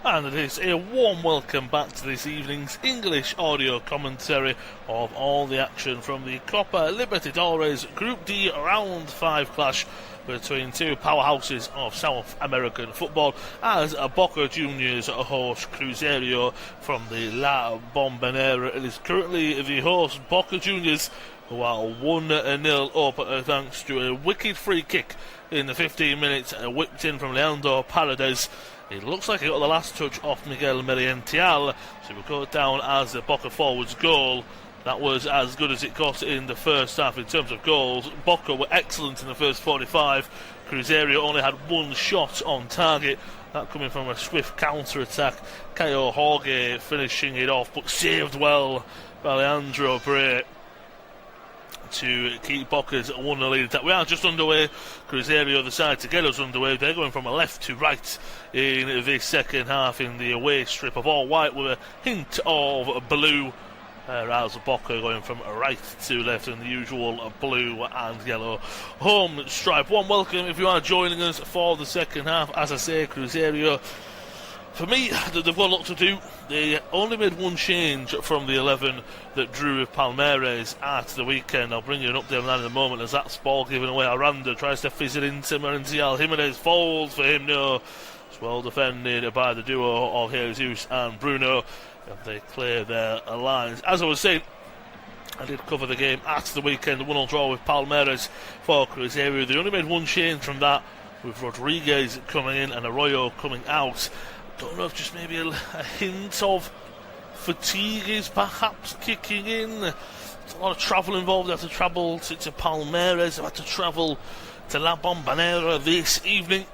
And it is a warm welcome back to this evening's English audio commentary of all the action from the Copa Libertadores Group D Round 5 clash between two powerhouses of South American football as Boca Juniors host Cruzeiro from the La Bombonera. It is currently the host Boca Juniors, who are 1-0 up thanks to a wicked free kick in the 15 minutes whipped in from Leandro Paredes. It looks like he got the last touch off Miguel Merentiel, so we'll go down as the Boca forwards goal. That was as good as it got in the first half in terms of goals. Boca were excellent in the first 45. Cruzeiro only had one shot on target, that coming from a swift counter-attack. Caio Jorge finishing it off, but saved well by Leandro Bray to keep Boca's 1-0 lead attack. We are just underway. Cruzeiro the side to get us underway. They're going from a left to right in this second half in the away strip of all white with a hint of blue. As Boca going from right to left in the usual blue and yellow home stripe. One welcome if you are joining us for the second half. As I say, Cruzeiro, for me, they've got a lot to do. They only made one change from the 11 that drew with Palmeiras at the weekend. I'll bring you an update on that in a moment as that's ball given away. Aranda tries to fizz it into Merentiel. Jimenez falls for him. No, it's well defended by the duo of Jesus and Bruno. And they clear their lines. As I was saying, I did cover the game at the weekend. The 1-1 draw with Palmeiras for Cruzeiro. They only made one change from that, with Rodriguez coming in and Arroyo coming out. Don't know if just maybe a hint of fatigue is perhaps kicking in. There's a lot of travel involved. They have to travel to Palmeiras. They have to travel to La Bombonera this evening.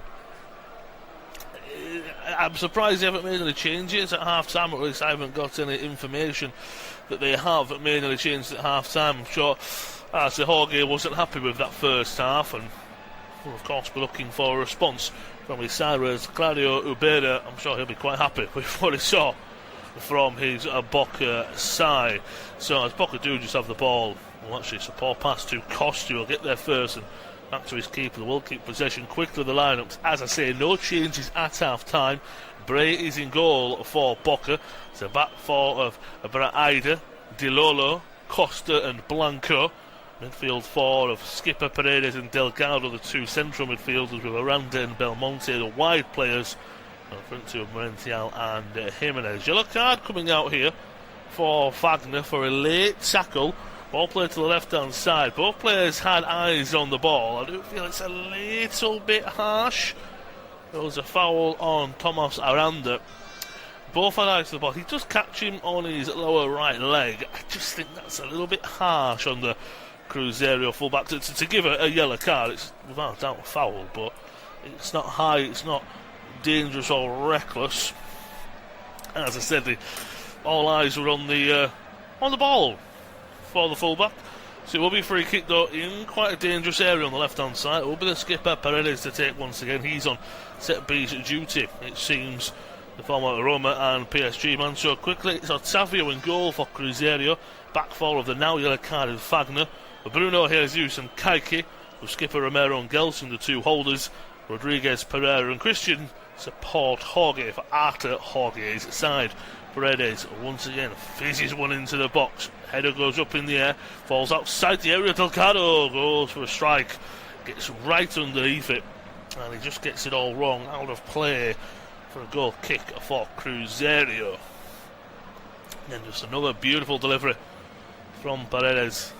I'm surprised they haven't made any changes at half-time, or at least I haven't got any information that they have made any changes at half-time. I'm sure Jorge wasn't happy with that first half, and will of course be looking for a response from his side, whereas Claudio Ubeda, I'm sure he'll be quite happy with what he saw from his Boca side. So as Boca do just have the ball, well, actually it's a poor pass to Costa, who'll get there first, and back to his keeper. They will keep possession quickly of the lineups. As I say, no changes at half-time. Bray is in goal for Boca. It's a back four of Braida, Di Lolo, Costa and Blanco. Midfield four of Skipper, Paredes and Delgado, the two central midfielders with Aranda and Belmonte, the wide players. And front two of Merentiel and Jimenez. Yellow card coming out here for Wagner for a late tackle. Ball played to the left-hand side. Both players had eyes on the ball. I do feel it's a little bit harsh. There was a foul on Thomas Aranda. Both had eyes to the ball. He does catch him on his lower right leg. I just think that's a little bit harsh on the Cruzeiro fullback. To give a yellow card, it's without doubt a foul, but it's not high, it's not dangerous or reckless. And as I said, all eyes were on the ball for the fullback. So it will be free kick though in quite a dangerous area on the left hand side. It will be the skipper Paredes to take once again. He's on set piece duty, it seems, the former Roma and PSG man. So quickly it's Otavio in goal for Cruzeiro. Back four of the now yellow card is Wagner, Bruno, Jesus and Kaiki, with skipper Romero and Gelson, the two holders. Rodriguez, Pereira and Christian support Jorge for Arta Jorge's side. Paredes once again fizzes one into the box. Header goes up in the air, falls outside the area. Delgado goes for a strike, gets right underneath it, and he just gets it all wrong. Out of play for a goal kick for Cruzeiro. And just another beautiful delivery from Paredes.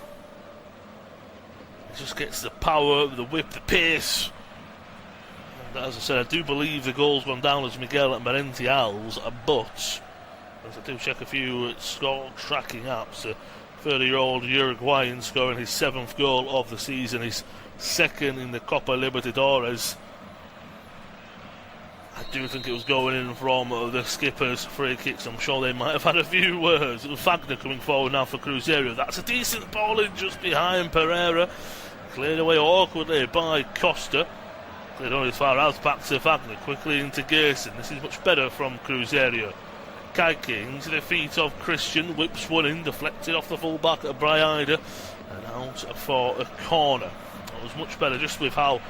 He just gets the power, the whip, the pace. And as I said, I do believe the goal's gone down as Miguel Merentiel's, but as I do check a few score tracking apps, a 30-year-old Uruguayan scoring his 7th goal of the season, his second in the Copa Libertadores. I do think it was going in from the skipper's free kicks. I'm sure they might have had a few words. Wagner coming forward now for Cruzeiro. That's a decent ball in just behind Pereira. Cleared away awkwardly by Costa. Cleared on his far out, back to Wagner. Quickly into Gerson. This is much better from Cruzeiro. Kaiki into the feet of Christian, whips one in, deflected off the full-back at Braida, and out for a corner. It was much better just with how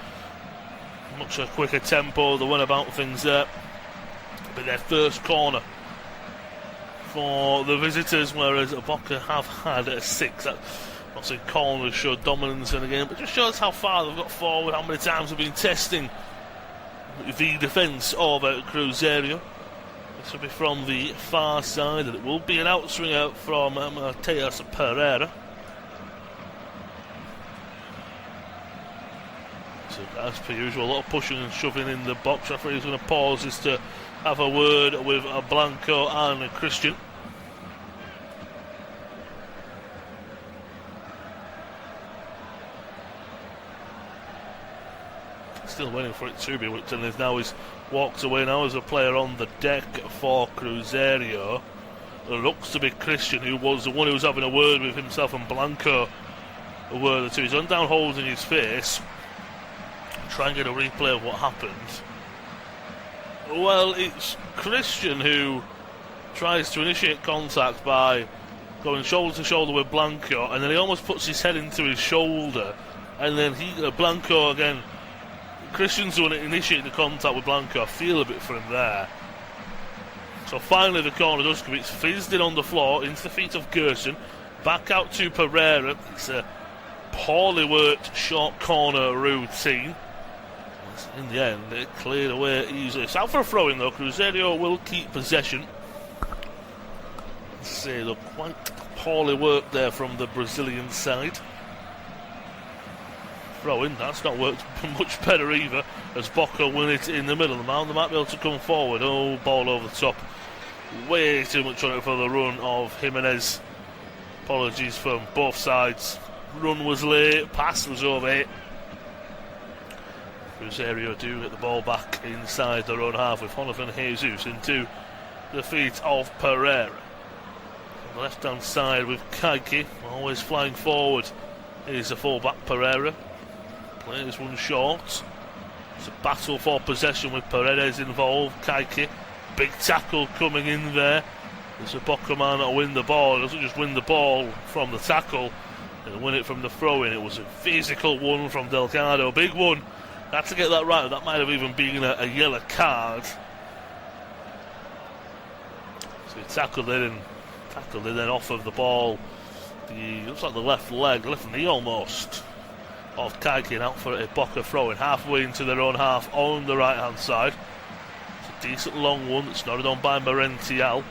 much a quicker tempo they went about things there. be their first corner for the visitors, whereas Boca have had 6. That, not saying corners show dominance in the game, but just shows how far they've got forward, how many times they've been testing the defence of Cruzeiro. This will be from the far side, and it will be an outswinger from Mateus Pereira. So as per usual, a lot of pushing and shoving in the box. Referee is going to pause this to have a word with Blanco and Christian. Still waiting for it to be whipped, and now he's walked away now as a player on the deck for Cruzeiro. It looks to be Christian, who was the one who was having a word with himself and Blanco. A word or two. He's down holes in his face. Try and get a replay of what happened. Well, it's Christian who tries to initiate contact by going shoulder to shoulder with Blanco, and then he almost puts his head into his shoulder, and then Blanco again. Christian's the one that initiated the contact with Blanco. I feel a bit for him there. So finally the corner does come. It's fizzed in on the floor into the feet of Gerson. Back out to Pereira. It's a poorly worked short corner routine. In the end, it cleared away easily. It's out for a throw-in though. Cruzeiro will keep possession. Let's see, look, quite poorly worked there from the Brazilian side. Throw-in, that's not worked much better either, as Boca win it in the middle of the mound. They might be able to come forward. Oh, ball over the top. Way too much on it for the run of Jimenez. Apologies from both sides. Run was late, pass was over it. Cruzeiro do get the ball back inside their own half with Jonathan Jesus into the feet of Pereira. On the left-hand side with Kaiki, always flying forward, is the full-back Pereira. Plays one short. It's a battle for possession with Paredes involved. Kaiki, big tackle coming in there. It's a Boca man that'll win the ball. He doesn't just win the ball from the tackle, he'll win it from the throw-in. It was a physical one from Delgado, big one. Had to get that right. That might have even been a yellow card. So he tackled it then off of the ball. Looks like the left leg, left knee almost, of Kaiki, and out for a Boca throw-in halfway into their own half on the right-hand side. It's a decent long one that's nodded on by Merentiel.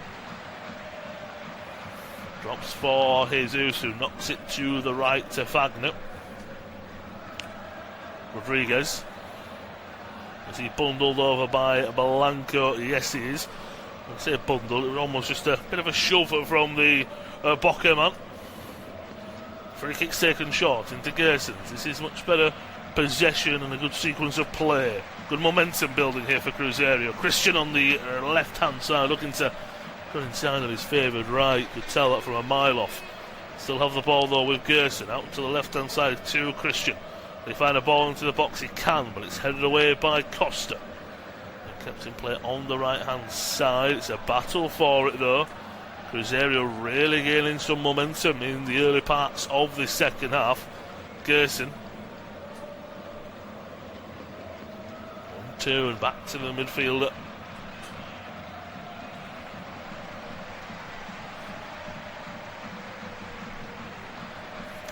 Drops for Jesus, who knocks it to the right to Fagner. Rodriguez. Is he bundled over by Blanco? Yes, he is. I say bundled, it was almost just a bit of a shove from the Boca man. Free kick's taken short into Gersons. This is much better possession and a good sequence of play. Good momentum building here for Cruzeiro. Christian on the left-hand side looking to go inside of his favoured right. Could tell that from a mile off. Still have the ball though with Gerson. Out to the left-hand side to Christian. They find a ball into the box, he can, but it's headed away by Costa. Kept in play on the right-hand side. It's a battle for it though. Cruzeiro really gaining some momentum in the early parts of the second half. Gerson. 1-2 and back to the midfielder.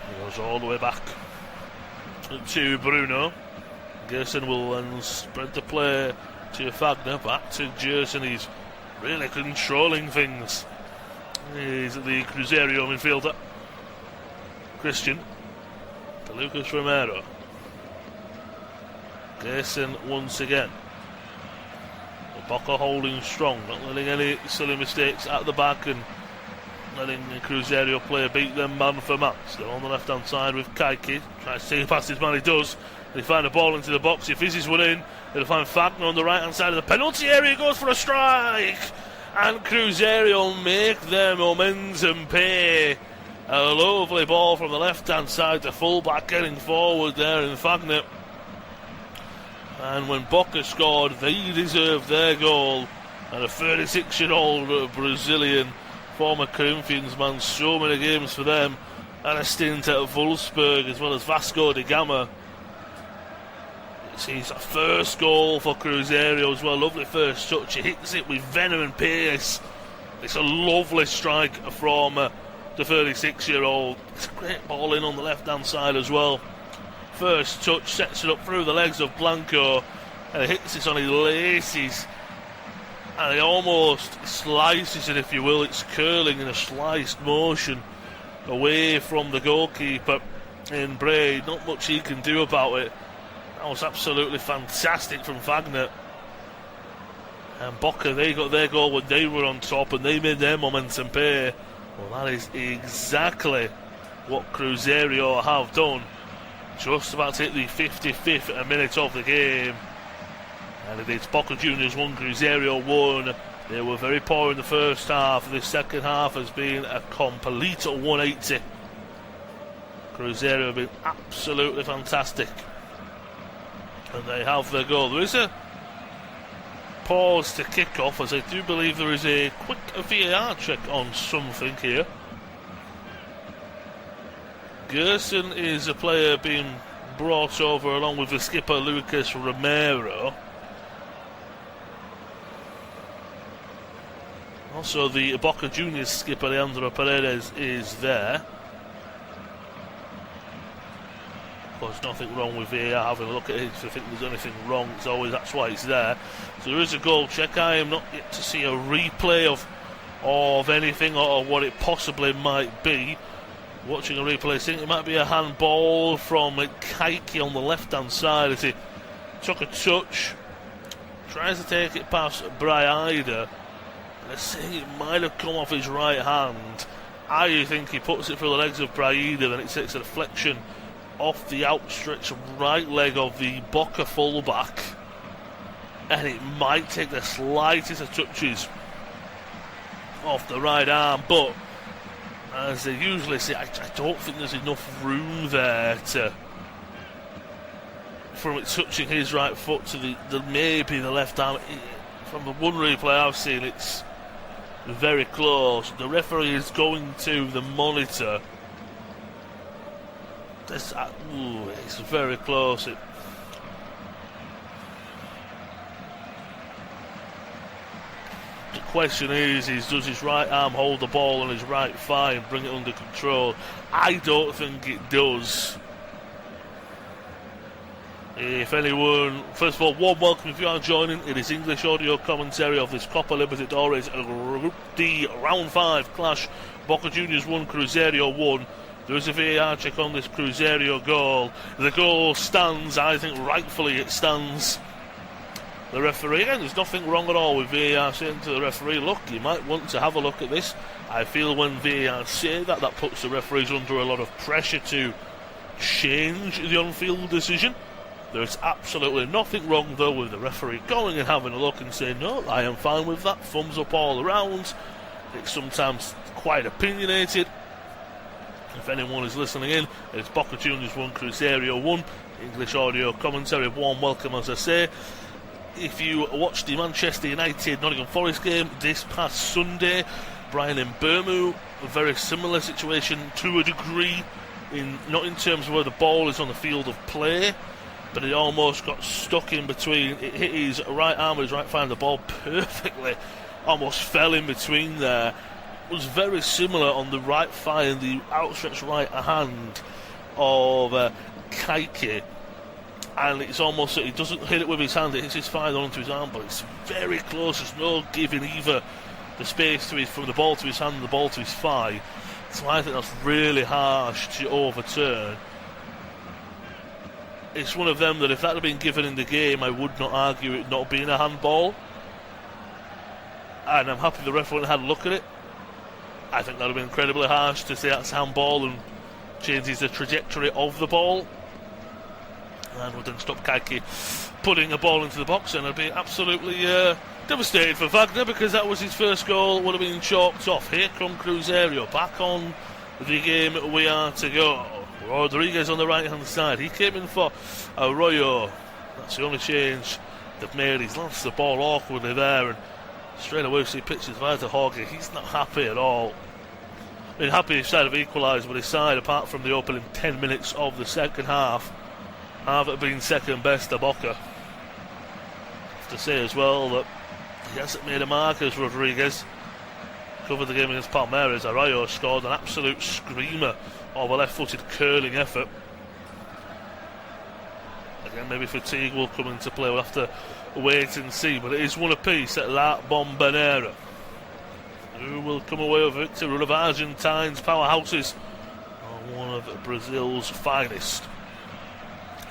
He goes all the way back to Bruno. Gerson will then spread the play to Fagner. Back to Gerson. He's really controlling things. He's the Cruzeiro midfielder. Christian to Lucas Romero. Gerson once again. Boca holding strong, not letting any silly mistakes at the back and letting the Cruzeiro player beat them man for man. Still on the left hand side with Kaiki. Tries to take past his man, he does. They find a ball into the box, he fizzes one in. They'll find Fagner on the right hand side of the penalty area, he goes for a strike. And Cruzeiro make their momentum pay. A lovely ball from the left-hand side to full-back getting forward there in Fagner. And when Boca scored, they deserved their goal. And a 36-year-old Brazilian, former Corinthians man, so many games for them. And a stint at Wolfsburg as well as Vasco da Gama. Sees that first goal for Cruzeiro as well. Lovely first touch. He hits it with venom and pace. It's a lovely strike from the 36-year-old. It's a great ball in on the left-hand side as well. First touch sets it up through the legs of Blanco, and he hits it on his laces. And he almost slices it, if you will. It's curling in a sliced motion away from the goalkeeper in Bray. Not much he can do about it. That was absolutely fantastic from Wagner. And Boca, they got their goal when they were on top and they made their momentum pay. Well, that is exactly what Cruzeiro have done. Just about to hit the 55th minute of the game. And it is Boca Juniors 1, Cruzeiro 1. They were very poor in the first half. The second half has been a complete 180. Cruzeiro have been absolutely fantastic. And they have their goal. There is a pause to kick off, as I do believe there is a quick VAR check on something here. Gerson is a player being brought over along with the skipper Lucas Romero. Also the Boca Juniors skipper Leandro Paredes is there. Of course, nothing wrong with VAR having a look at it. If I think there's anything wrong, it's always, that's why it's there. So there is a goal check. I am not yet to see a replay of anything or what it possibly might be. Watching a replay, I think it might be a handball from Kaiki on the left-hand side as he took a touch, tries to take it past Braida. I think it might have come off his right hand. I think he puts it through the legs of Braida, then it takes a deflection off the outstretched right leg of the Boca fullback, and it might take the slightest of touches off the right arm, but as they usually say, I don't think there's enough room there from it touching his right foot to the maybe the left arm. From the one replay I've seen, it's very close. The referee is going to the monitor. It's very close. The question is does his right arm hold the ball on his right thigh and bring it under control? I don't think it does. If anyone, first of all, warm welcome if you are joining. It is English audio commentary of this Copa Libertadores Group D Round 5 clash. Boca Juniors 1, Cruzeiro 1. There is a VAR check on this Cruzeiro goal. The goal stands. I think rightfully it stands. The referee, again, there's nothing wrong at all with VAR saying to the referee, look, you might want to have a look at this. I feel when VAR say that puts the referees under a lot of pressure to change the on-field decision. There's absolutely nothing wrong, though, with the referee going and having a look and saying, no, I am fine with that, thumbs up all around. It's sometimes quite opinionated. If anyone is listening in, it's Boca Juniors 1, Cruzeiro 1. English audio commentary, warm welcome, as I say. If you watched the Manchester United-Nottingham Forest game this past Sunday, Brian Mbeumo, a very similar situation to a degree, not in terms of where the ball is on the field of play, but it almost got stuck in between. It hit his right arm with his right thigh and the ball perfectly almost fell in between there. It was very similar on the right thigh and the outstretched right hand of Kaiki. And it's almost that he doesn't hit it with his hand, it hits his thigh onto his arm, but it's very close. There's no giving either the space to from the ball to his hand and the ball to his thigh. So I think that's really harsh to overturn. It's one of them that if that had been given in the game, I would not argue it not being a handball. And I'm happy the referee had a look at it. I think that would have been incredibly harsh to say that's handball and changes the trajectory of the ball. And would then stop Kaiki putting a ball into the box, and it'd be absolutely devastated for Wagner, because that was his first goal, would have been chalked off. Here come Cruzeiro, back on the game we are to go. Rodriguez on the right hand side, he came in for Arroyo. That's the only change they've made. He's lost the ball awkwardly there, and straight away he pitches via to Jorge. He's not happy at all. I mean, happy his side have equalised, but his side, apart from the opening 10 minutes of the second half, have been second best to Boca. I have to say as well that he hasn't made a mark as Rodriguez. Covered the game against Palmeiras. Arroyo scored an absolute screamer of a left-footed curling effort. Again, maybe fatigue will come into play. We'll have to wait and see. But it is one apiece at La Bombonera. Who will come away with a victory? One of Argentine's powerhouses, or one of Brazil's finest.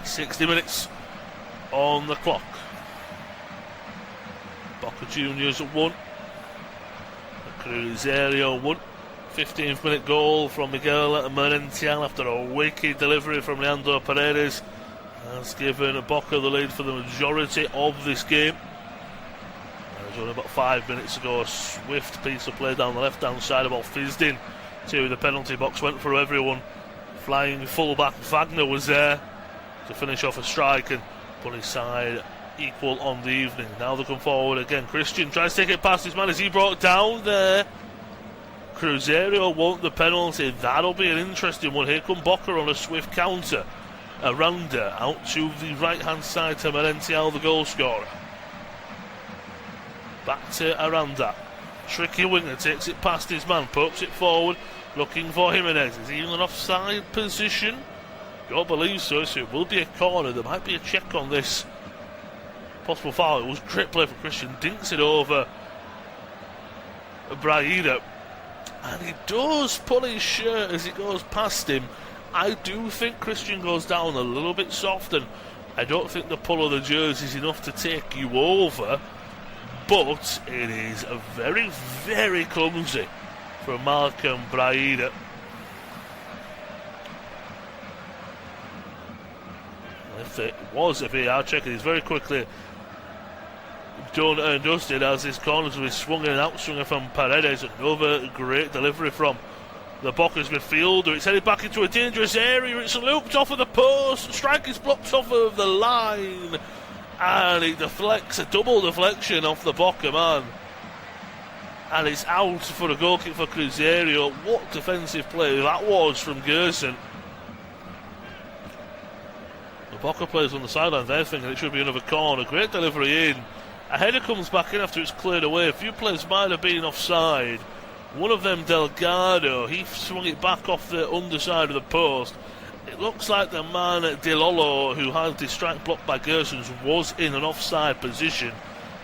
60 minutes on the clock. Boca Juniors won. Cruzeiro won. 15th minute goal from Miguel Merentiel after a wicked delivery from Leandro Paredes has given Boca the lead for the majority of this game. There's only about 5 minutes ago, a swift piece of play down the left hand side, about fizzed in to the penalty box, went for everyone. Flying fullback Wagner was there to finish off a strike and put his side equal on the evening. Now they come forward again. Christian tries to take it past his man. Is he brought down there? Cruzeiro won't the penalty. That'll be an interesting one. Here come Boca on a swift counter. Aranda out to the right hand side to Merentiel, the goal scorer. Back to Aranda. Tricky winger, takes it past his man, pokes it forward, looking for Jimenez. Is he in an offside position? Don't believe so, so it will be a corner. There might be a check on this possible foul. It was great play for Christian. Dinks it over Braida, and he does pull his shirt as he goes past him. I do think Christian goes down a little bit soft, and I don't think the pull of the jersey is enough to take you over, but it is a very, very clumsy from Malcolm Braida. If it was a VAR check, it is very quickly done and dusted as this corner will be swung in, an outswinger from Paredes. Another great delivery from the Boca's midfielder. It's headed back into a dangerous area. It's looped off of the post. Strike is blocked off of the line, and it deflects, a double deflection off the Boca man, and it's out for a goal kick for Cruzeiro. What defensive play that was from Gerson. The Boca players on the sidelines, they're thinking it should be another corner. Great delivery in. A header comes back in after it's cleared away. A few players might have been offside. One of them, Delgado, he swung it back off the underside of the post. It looks like the man Dilolo, who had the strike blocked by Gersons, was in an offside position.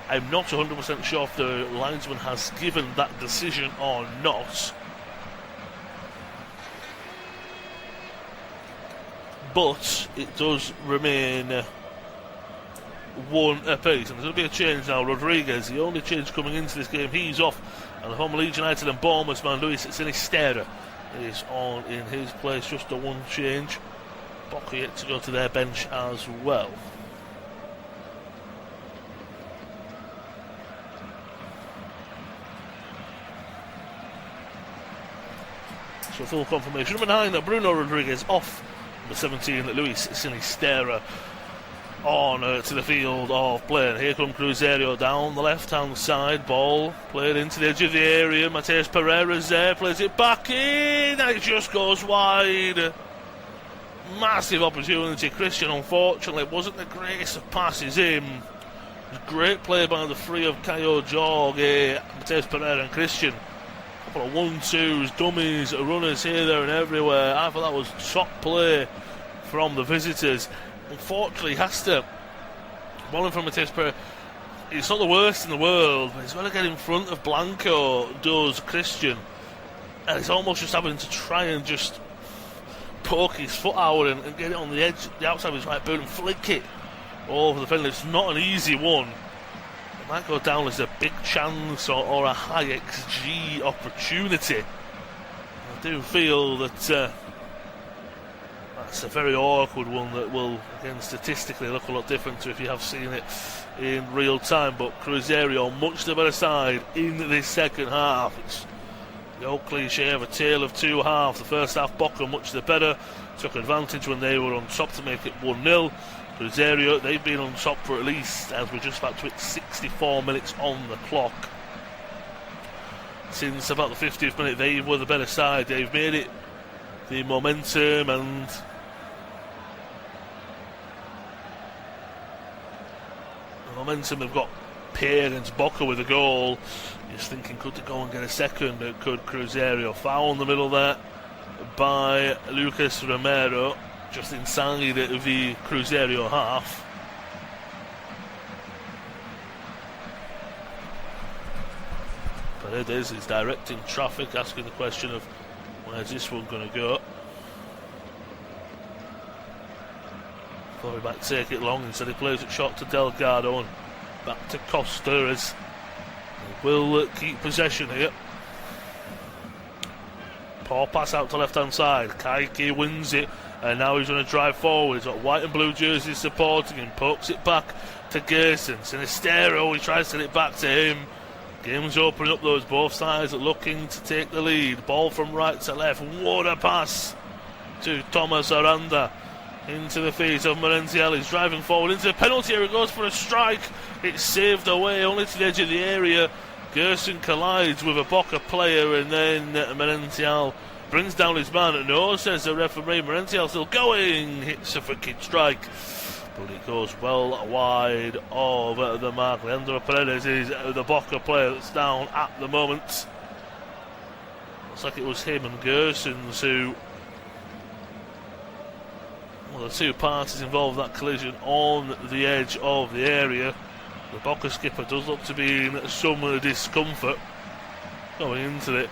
I'm not 100% sure if the linesman has given that decision or not. But it does remain one apiece, and there's going to be a change now. Rodriguez, the only change coming into this game, he's off, and the former Leeds United and Bournemouth man Luis Sinisterra is on in his place. Just the one change. Boca yet to go to their bench as well. So full confirmation. Number 9, Bruno Rodriguez off. Number 17, Luis Sinisterra on to the field of play. And here come Cruzeiro down the left hand side. Ball played into the edge of the area. Mateus Pereira's there, plays it back in, and it just goes wide. Massive opportunity. Christian, unfortunately, wasn't the greatest of passes in. Great play by the three of Caio Jorge, Mateus Pereira and Christian. A couple of 1-2s, dummies, runners here, there and everywhere. I thought that was top play from the visitors. Unfortunately, has to bowling from Mateus Pereira. It's not the worst in the world, but he's got to get in front of Blanco, does Christian, and he's almost just having to try and just poke his foot out and get it on the edge, the outside of his right boot, and flick it over the fence. It's not an easy one. It might go down as a big chance or a high XG opportunity. I do feel that it's a very awkward one that will, again, statistically look a lot different to if you have seen it in real time. But Cruzeiro, much the better side in this second half. It's the old cliche of a tale of two halves. The first half, Boca much the better, took advantage when they were on top to make it 1-0. Cruzeiro, they've been on top for at least, as we're just about to hit 64 minutes on the clock. Since about the 50th minute, they were the better side. They've made it the momentum, and momentum they've got paid against Boca with a goal. You're just thinking, could they go and get a second? Could Cruzeiro? Foul in the middle there by Lucas Romero, just inside the Cruzeiro half. Paredes is directing traffic, asking the question of where's this one going to go. Thought he might take it long, instead he plays it short to Delgado and back to Costa as he will keep possession here. Poor pass out to left hand side. Kaiki wins it and now he's going to drive forward. He's got white and blue jerseys supporting him, pokes it back to Gerson. Sinistero, he tries to get it back to him. Game's opening up, those both sides are looking to take the lead. Ball from right to left. What a pass to Thomas Aranda into the feet of Merentiel. He's driving forward into the penalty area. Goes for a strike. It's saved away only to the edge of the area. Gerson collides with a Boca player and then Merentiel brings down his man. No, says the referee. Merentiel still going. Hits a free kick strike, but it goes well wide of the mark. Leandro Paredes is the Boca player that's down at the moment. Looks like it was him and Gersons who, well, the two parties involved in that collision on the edge of the area. The Boca skipper does look to be in some discomfort going into it.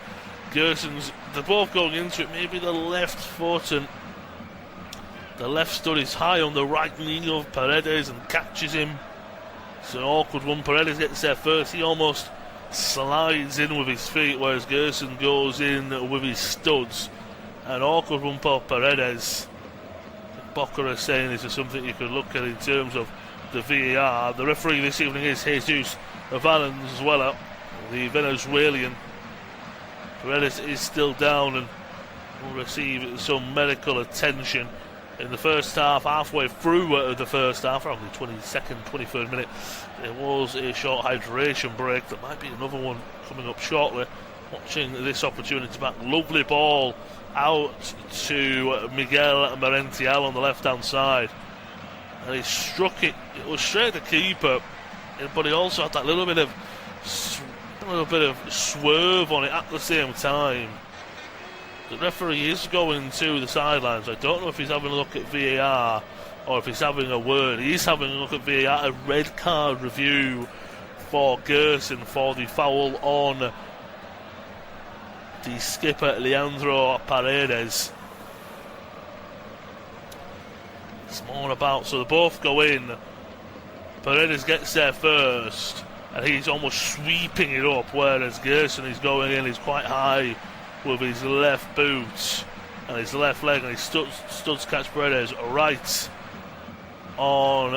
Gersons, they're both going into it. Maybe the left foot and the left stud is high on the right knee of Paredes and catches him. It's an awkward one. Paredes gets there first. He almost slides in with his feet, whereas Gerson goes in with his studs. An awkward one for Paredes. Boca are saying this is something you could look at in terms of the VAR. The referee this evening is Jesus Valenzuela, the Venezuelan. Paredes is still down and will receive some medical attention. In the first half, halfway through the first half, around the 22nd, 23rd minute, there was a short hydration break. There might be another one coming up shortly. Watching this opportunity back, lovely ball out to Miguel Merentiel on the left-hand side. And he struck it, it was straight to keeper, but he also had that little bit of swerve on it at the same time. The referee is going to the sidelines. I don't know if he's having a look at VAR or if he's having a word. He's having a look at VAR, a red card review for Gerson for the foul on the skipper Leandro Paredes. It's more about, so they both go in. Paredes gets there first and he's almost sweeping it up, whereas Gerson is going in, he's quite high with his left boot and his left leg, and he studs catch Paredes right on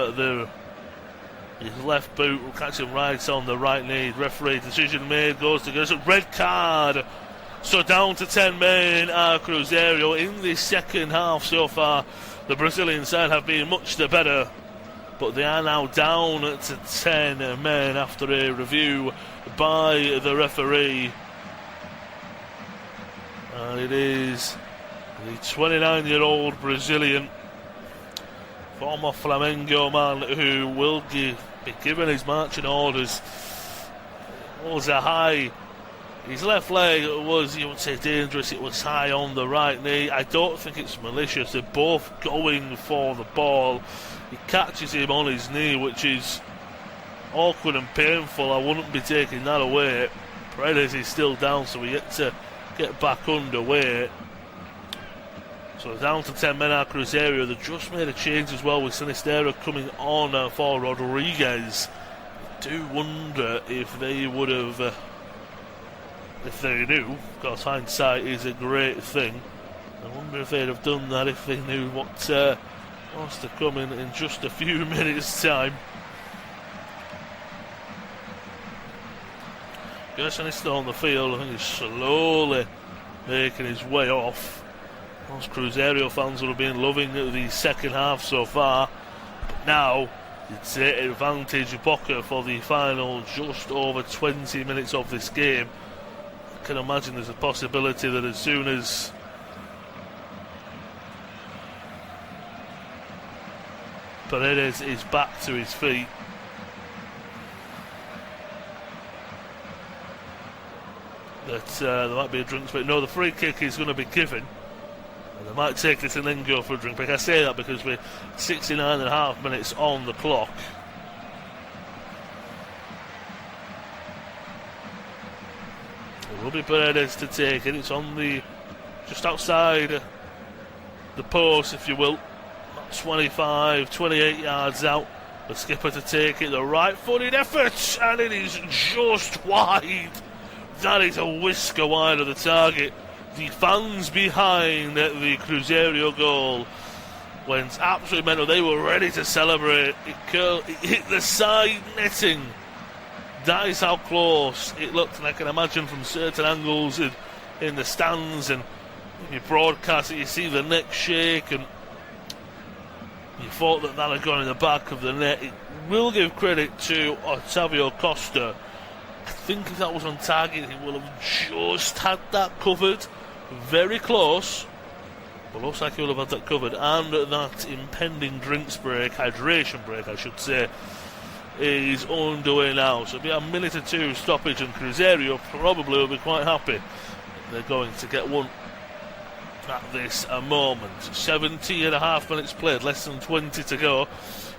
his left boot, will catch him right on the right knee. Referee decision made, goes to Gerson. Red card. So down to 10 men are Cruzeiro in the second half so far. The Brazilian side have been much the better, but they are now down to 10 men after a review by the referee. And it is the 29-year-old Brazilian, former Flamengo man, who will be given his marching orders. It was a high. His left leg was, you would say, dangerous. It was high on the right knee. I don't think it's malicious. They're both going for the ball. He catches him on his knee, which is awkward and painful. I wouldn't be taking that away. Paredes is still down, so we get to get back underway. So down to 10 men are Cruzeiro. They just made a change as well with Sinistero coming on for Rodriguez. I do wonder if they would have, if they knew, because hindsight is a great thing. I wonder if they'd have done that if they knew what was to come in just a few minutes' time. Gerson is still on the field. I think he's slowly making his way off. Most Cruzeiro fans would have been loving the second half so far, but now it's an advantage Boca for the final just over 20 minutes of this game. I can imagine there's a possibility that as soon as Paredes is back to his feet, that there might be a drinks break. No, the free kick is going to be given. And they might take it and then go for a drink break. I say that because we're 69.5 minutes on the clock. It will be Paredes to take it. It's on the just outside the post, if you will. 25, 28 yards out. The skipper to take it. The right-footed effort, and it is just wide. That is a whisker wide of the target. The fans behind the Cruzeiro goal went absolutely mental. They were ready to celebrate. It hit the side netting. That is how close it looked, and I can imagine from certain angles in the stands and when you broadcast it, you see the neck shake, and you thought that had gone in the back of the net. It will give credit to Otavio Costa. I think if that was on target, he will have just had that covered. Very close, but looks like he will have had that covered. And that impending drinks break, hydration break I should say, is underway now. So it'll be a minute or two stoppage, and Cruzeiro probably will be quite happy. They're going to get one at this moment. 70.5 minutes played, less than 20 to go.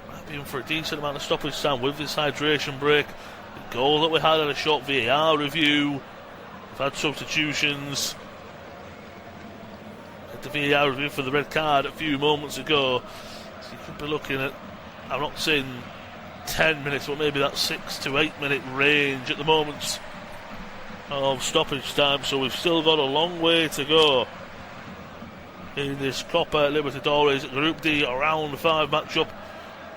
Might be in for a decent amount of stoppage time with this hydration break. The goal that we had a short VAR review. We've had substitutions. Had the VAR review for the red card a few moments ago. So you could be looking at, I'm not saying 10 minutes, but maybe that 6 to 8 minute range at the moment of stoppage time. So we've still got a long way to go in this Copa Libertadores Group D round 5 matchup.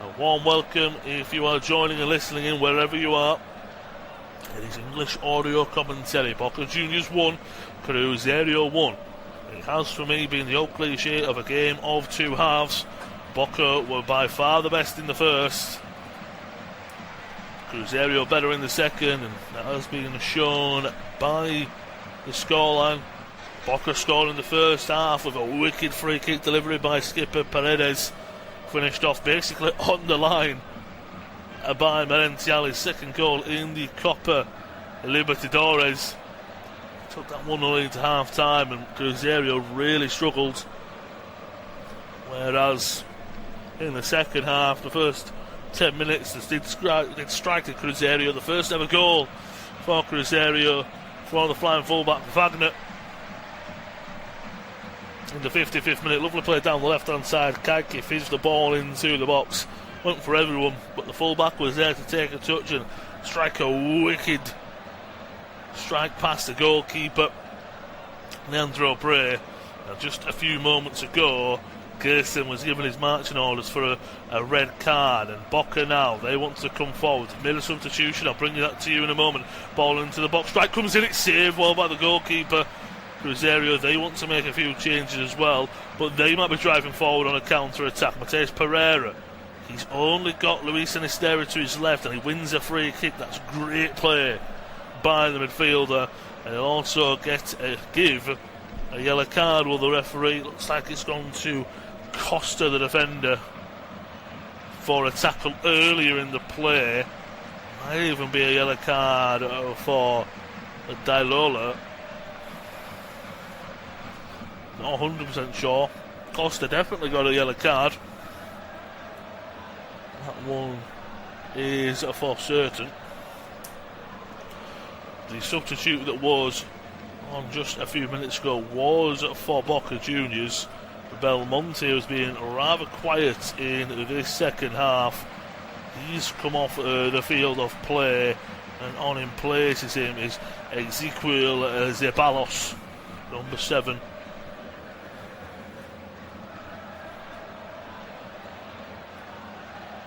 A warm welcome if you are joining and listening in wherever you are. It is English audio commentary. Boca Juniors 1, Cruzeiro 1. It has for me been the old cliche of a game of two halves. Boca were by far the best in the first, Cruzeiro better in the second, and that has been shown by the scoreline. Boca scored in the first half with a wicked free kick delivery by skipper Paredes, finished off basically on the line by Merentiali's second goal in the Copa Libertadores. Took that 1-0 into half time, and Cruzeiro really struggled, whereas in the second half, the first 10 minutes did strike at Cruzeiro. The first ever goal for Cruzeiro from the flying fullback Wagner in the 55th minute. Lovely play down the left hand side. Kaiki fizzed the ball into the box, went for everyone, but the fullback was there to take a touch and strike a wicked strike past the goalkeeper Leandro Bray. Just a few moments ago, Gerson was given his marching orders for a red card, and Boca now, they want to come forward. Made a substitution, I'll bring that to you in a moment. Ball into the box, strike comes in, it's saved well by the goalkeeper. Cruzeiro, they want to make a few changes as well, but they might be driving forward on a counter-attack. Mateus Pereira, he's only got Luis Sinisterra to his left, and he wins a free kick. That's great play by the midfielder, and he'll also give a yellow card. Will the referee, looks like it's gone to Costa, the defender, for a tackle earlier in the play. Might even be a yellow card for Dailola. Not 100% sure. Costa definitely got a yellow card. That one is for certain. The substitute that was on just a few minutes ago was for Boca Juniors. Belmonte was being rather quiet in this second half. He's come off the field of play, and on in place is him is Ezequiel Zeballos, number 7.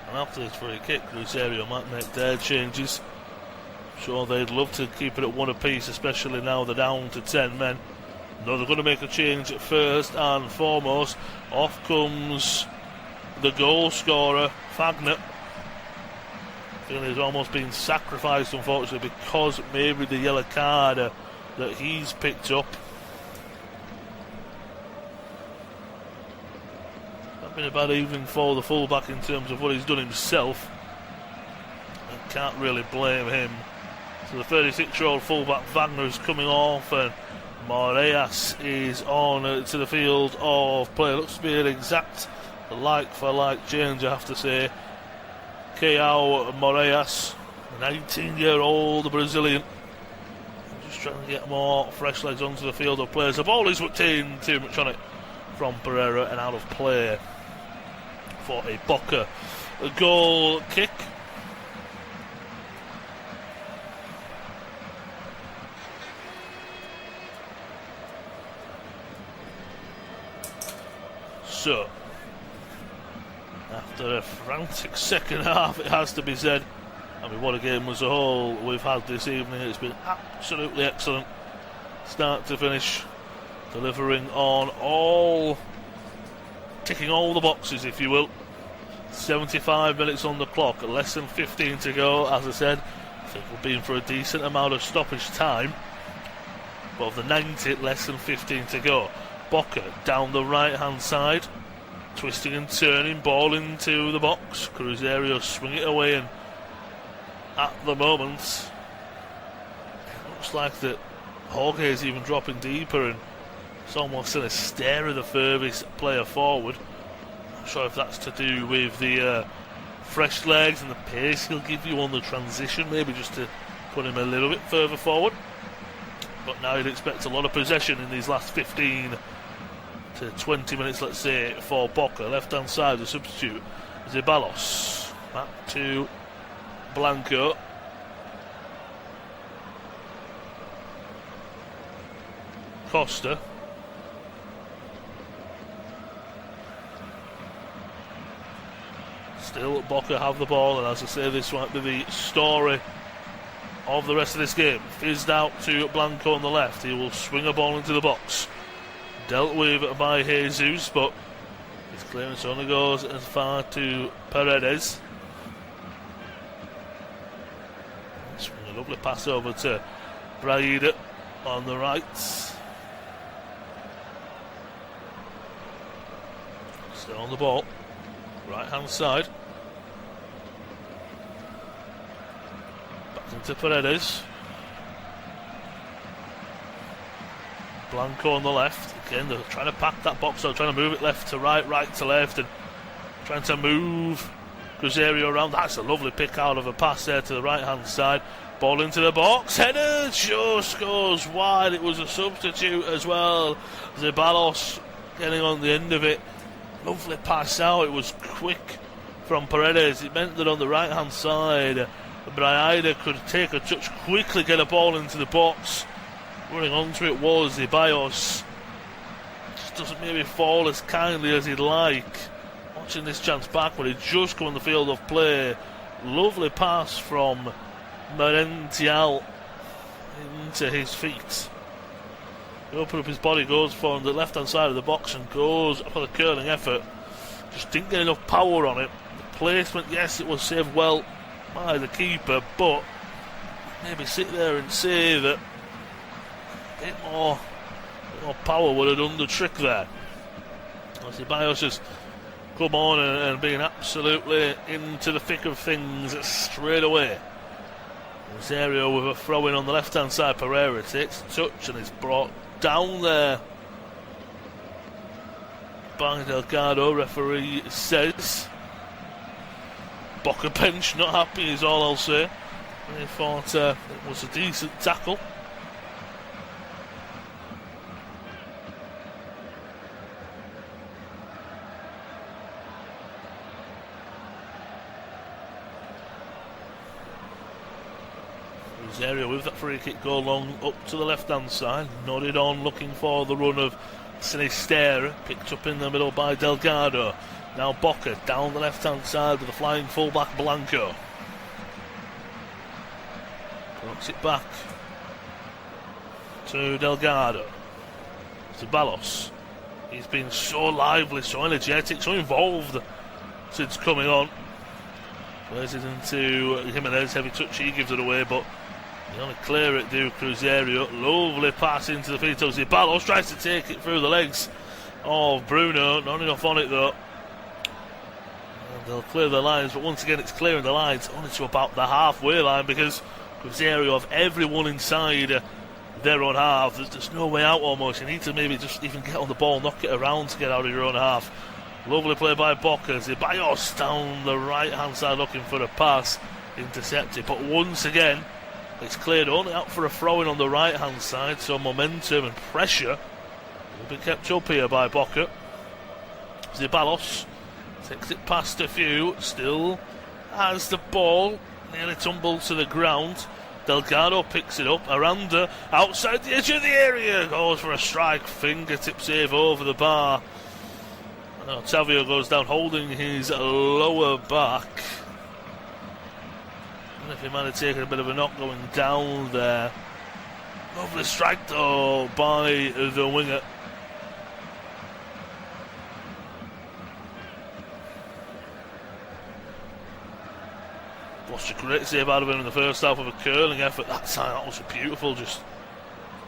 And after this free kick, Cruzeiro might make their changes. Sure, they'd love to keep it at one apiece, especially now they're down to 10 men. No, they're going to make a change first and foremost. Off comes the goal scorer, Wagner. I feel he's almost been sacrificed, unfortunately, because maybe the yellow card that he's picked up. Not been a bad evening for the fullback in terms of what he's done himself. I can't really blame him. So the 36-year-old fullback Wagner is coming off, and Moreas is on to the field of play. Looks to be an exact like-for-like change, I have to say. Keao Moreas, a 19-year-old Brazilian, just trying to get more fresh legs onto the field of players. The ball is whipped in, too much on it from Pereira, and out of play for a Boca goal kick. So, after a frantic second half, it has to be said, I mean, what a game as a whole we've had this evening. It's been absolutely excellent, start to finish, delivering on all, ticking all the boxes, if you will. 75 minutes on the clock, less than 15 to go. As I said, I think we've been for a decent amount of stoppage time, but of the 90, less than 15 to go. Boca down the right hand side, twisting and turning, ball into the box. Cruzeiro swing it away, and at the moment it looks like that Jorge is even dropping deeper, and it's almost in a stare of the furthest player forward. Not sure if that's to do with the fresh legs and the pace he'll give you on the transition, maybe just to put him a little bit further forward. But now you'd expect a lot of possession in these last 15 to 20 minutes, let's say, for Boca. Left hand side, the substitute Zeballos, back to Blanco. Costa. Still Boca have the ball, and as I say, this might be the story of the rest of this game. Fizzed out to Blanco on the left. He will swing a ball into the box. Dealt with by Jesus, but his clearance only goes as far to Paredes. Swing a lovely pass over to Braida on the right. Still on the ball. Right hand side. Back into Paredes. Blanco on the left. Again, they're trying to pack that box out, trying to move it left to right, right to left, and trying to move Cruzeiro around. That's a lovely pick out of a pass there to the right hand side. Ball into the box. Header just goes wide. It was a substitute as well. Zeballos getting on the end of it. Lovely pass out. It was quick from Paredes. It meant that on the right hand side, Braida could take a touch, quickly get a ball into the box. Running onto it was Zeballos. Just doesn't maybe fall as kindly as he'd like. Watching this chance back when he just come on the field of play. Lovely pass from Merentiel into his feet. He opened up his body, goes for on the left hand side of the box and goes for the curling effort. Just didn't get enough power on it. The placement, yes, it was saved well by the keeper, but maybe sit there and say that a bit more power would have done the trick there. Ceballos has come on and been absolutely into the thick of things straight away. Rosario with a throw in on the left hand side. Pereira takes a touch and is brought down there by Delgado, referee says. Boca bench not happy is all I'll say. They thought it was a decent tackle. Rosario with that free kick goal long up to the left hand side, nodded on looking for the run of Sinisterra, picked up in the middle by Delgado. Now Boca down the left hand side with the flying fullback Blanco. Brooks it back to Delgado. Zeballos. He's been so lively, so energetic, so involved since coming on. Plays it into Jimenez, heavy touch, he gives it away, but they only clear it, do Cruzeiro. Lovely pass into the feet of Zeballos, tries to take it through the legs of Bruno, not enough on it though. And they'll clear the lines, but once again it's clearing the lines only to about the halfway line, because Cruzeiro have everyone inside their own half. There's no way out almost. You need to maybe just even get on the ball, knock it around to get out of your own half. Lovely play by Boca. Ceballos down the right hand side looking for a pass. Intercepted. But once again, it's cleared only out for a throw-in on the right hand side. So momentum and pressure will be kept up here by Boca. Ceballos takes it past a few. Still has the ball. Nearly tumbled to the ground. Delgado picks it up. Aranda outside the edge of the area goes for a strike. Fingertip save over the bar. Otavio goes down holding his lower back. And if he might have taken a bit of a knock going down there. Lovely strike though by the winger. Lost a great save out of him in the first half of a curling effort. That time, that was a beautiful just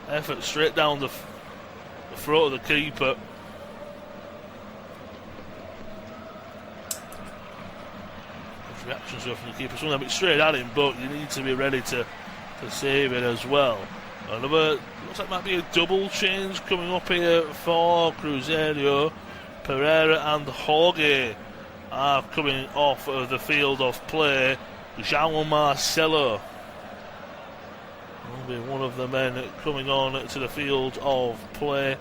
effort straight down the throat of the keeper. Good reactions from the keeper. Some of them straight at him, but you need to be ready to save it as well. Another, looks like might be a double change coming up here for Cruzeiro. Pereira and Jorge are coming off of the field of play. João Marcelo will be one of the men coming on to the field of play,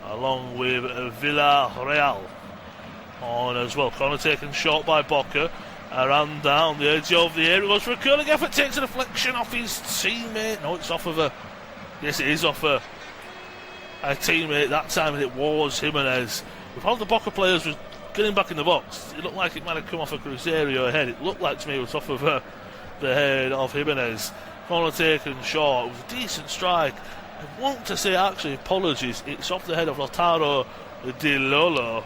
along with Villarreal on as well. Corner taken short by Boca. Around down the edge of the area, goes for a curling effort, takes a deflection off his teammate. No, it's off of a. Yes, it is off a teammate. That time it was Jimenez. With all the Boca players was getting back in the box, it looked like it might have come off a Cruzeiro head. It looked like to me it was off of the head of Jimenez. Corner taken short. It was a decent strike. I want to say actually apologies. It's off the head of Lautaro Di Lola.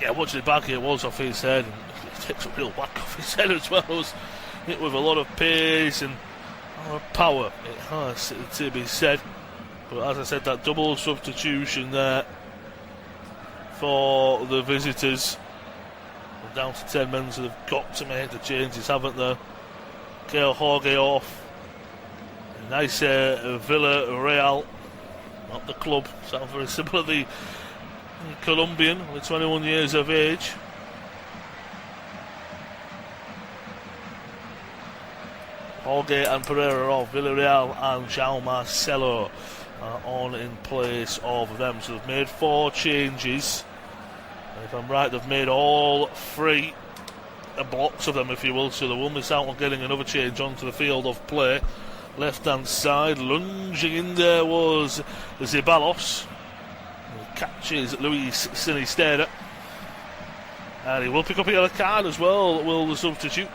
Yeah, watching it back here, it was off his head. And it takes a real whack off his head as well. It was hit with a lot of pace and power, it has to be said. But as I said, that double substitution there for the visitors. We're down to 10 men, so they've got to make the changes, haven't they? Gail Jorge off. Nice Villarreal, not the club. Sounds very similar. The Colombian, only 21 years of age. Jorge and Pereira off. Villarreal and João Marcelo are on in place of them. So they've made 4 changes. And if I'm right, they've made all 3 blocks of them, if you will. So they will miss out on getting another change onto the field of play. Left hand side, lunging in there was Ceballos. Catches Luis Sinisterra. And he will pick up a yellow card as well, will the substitute.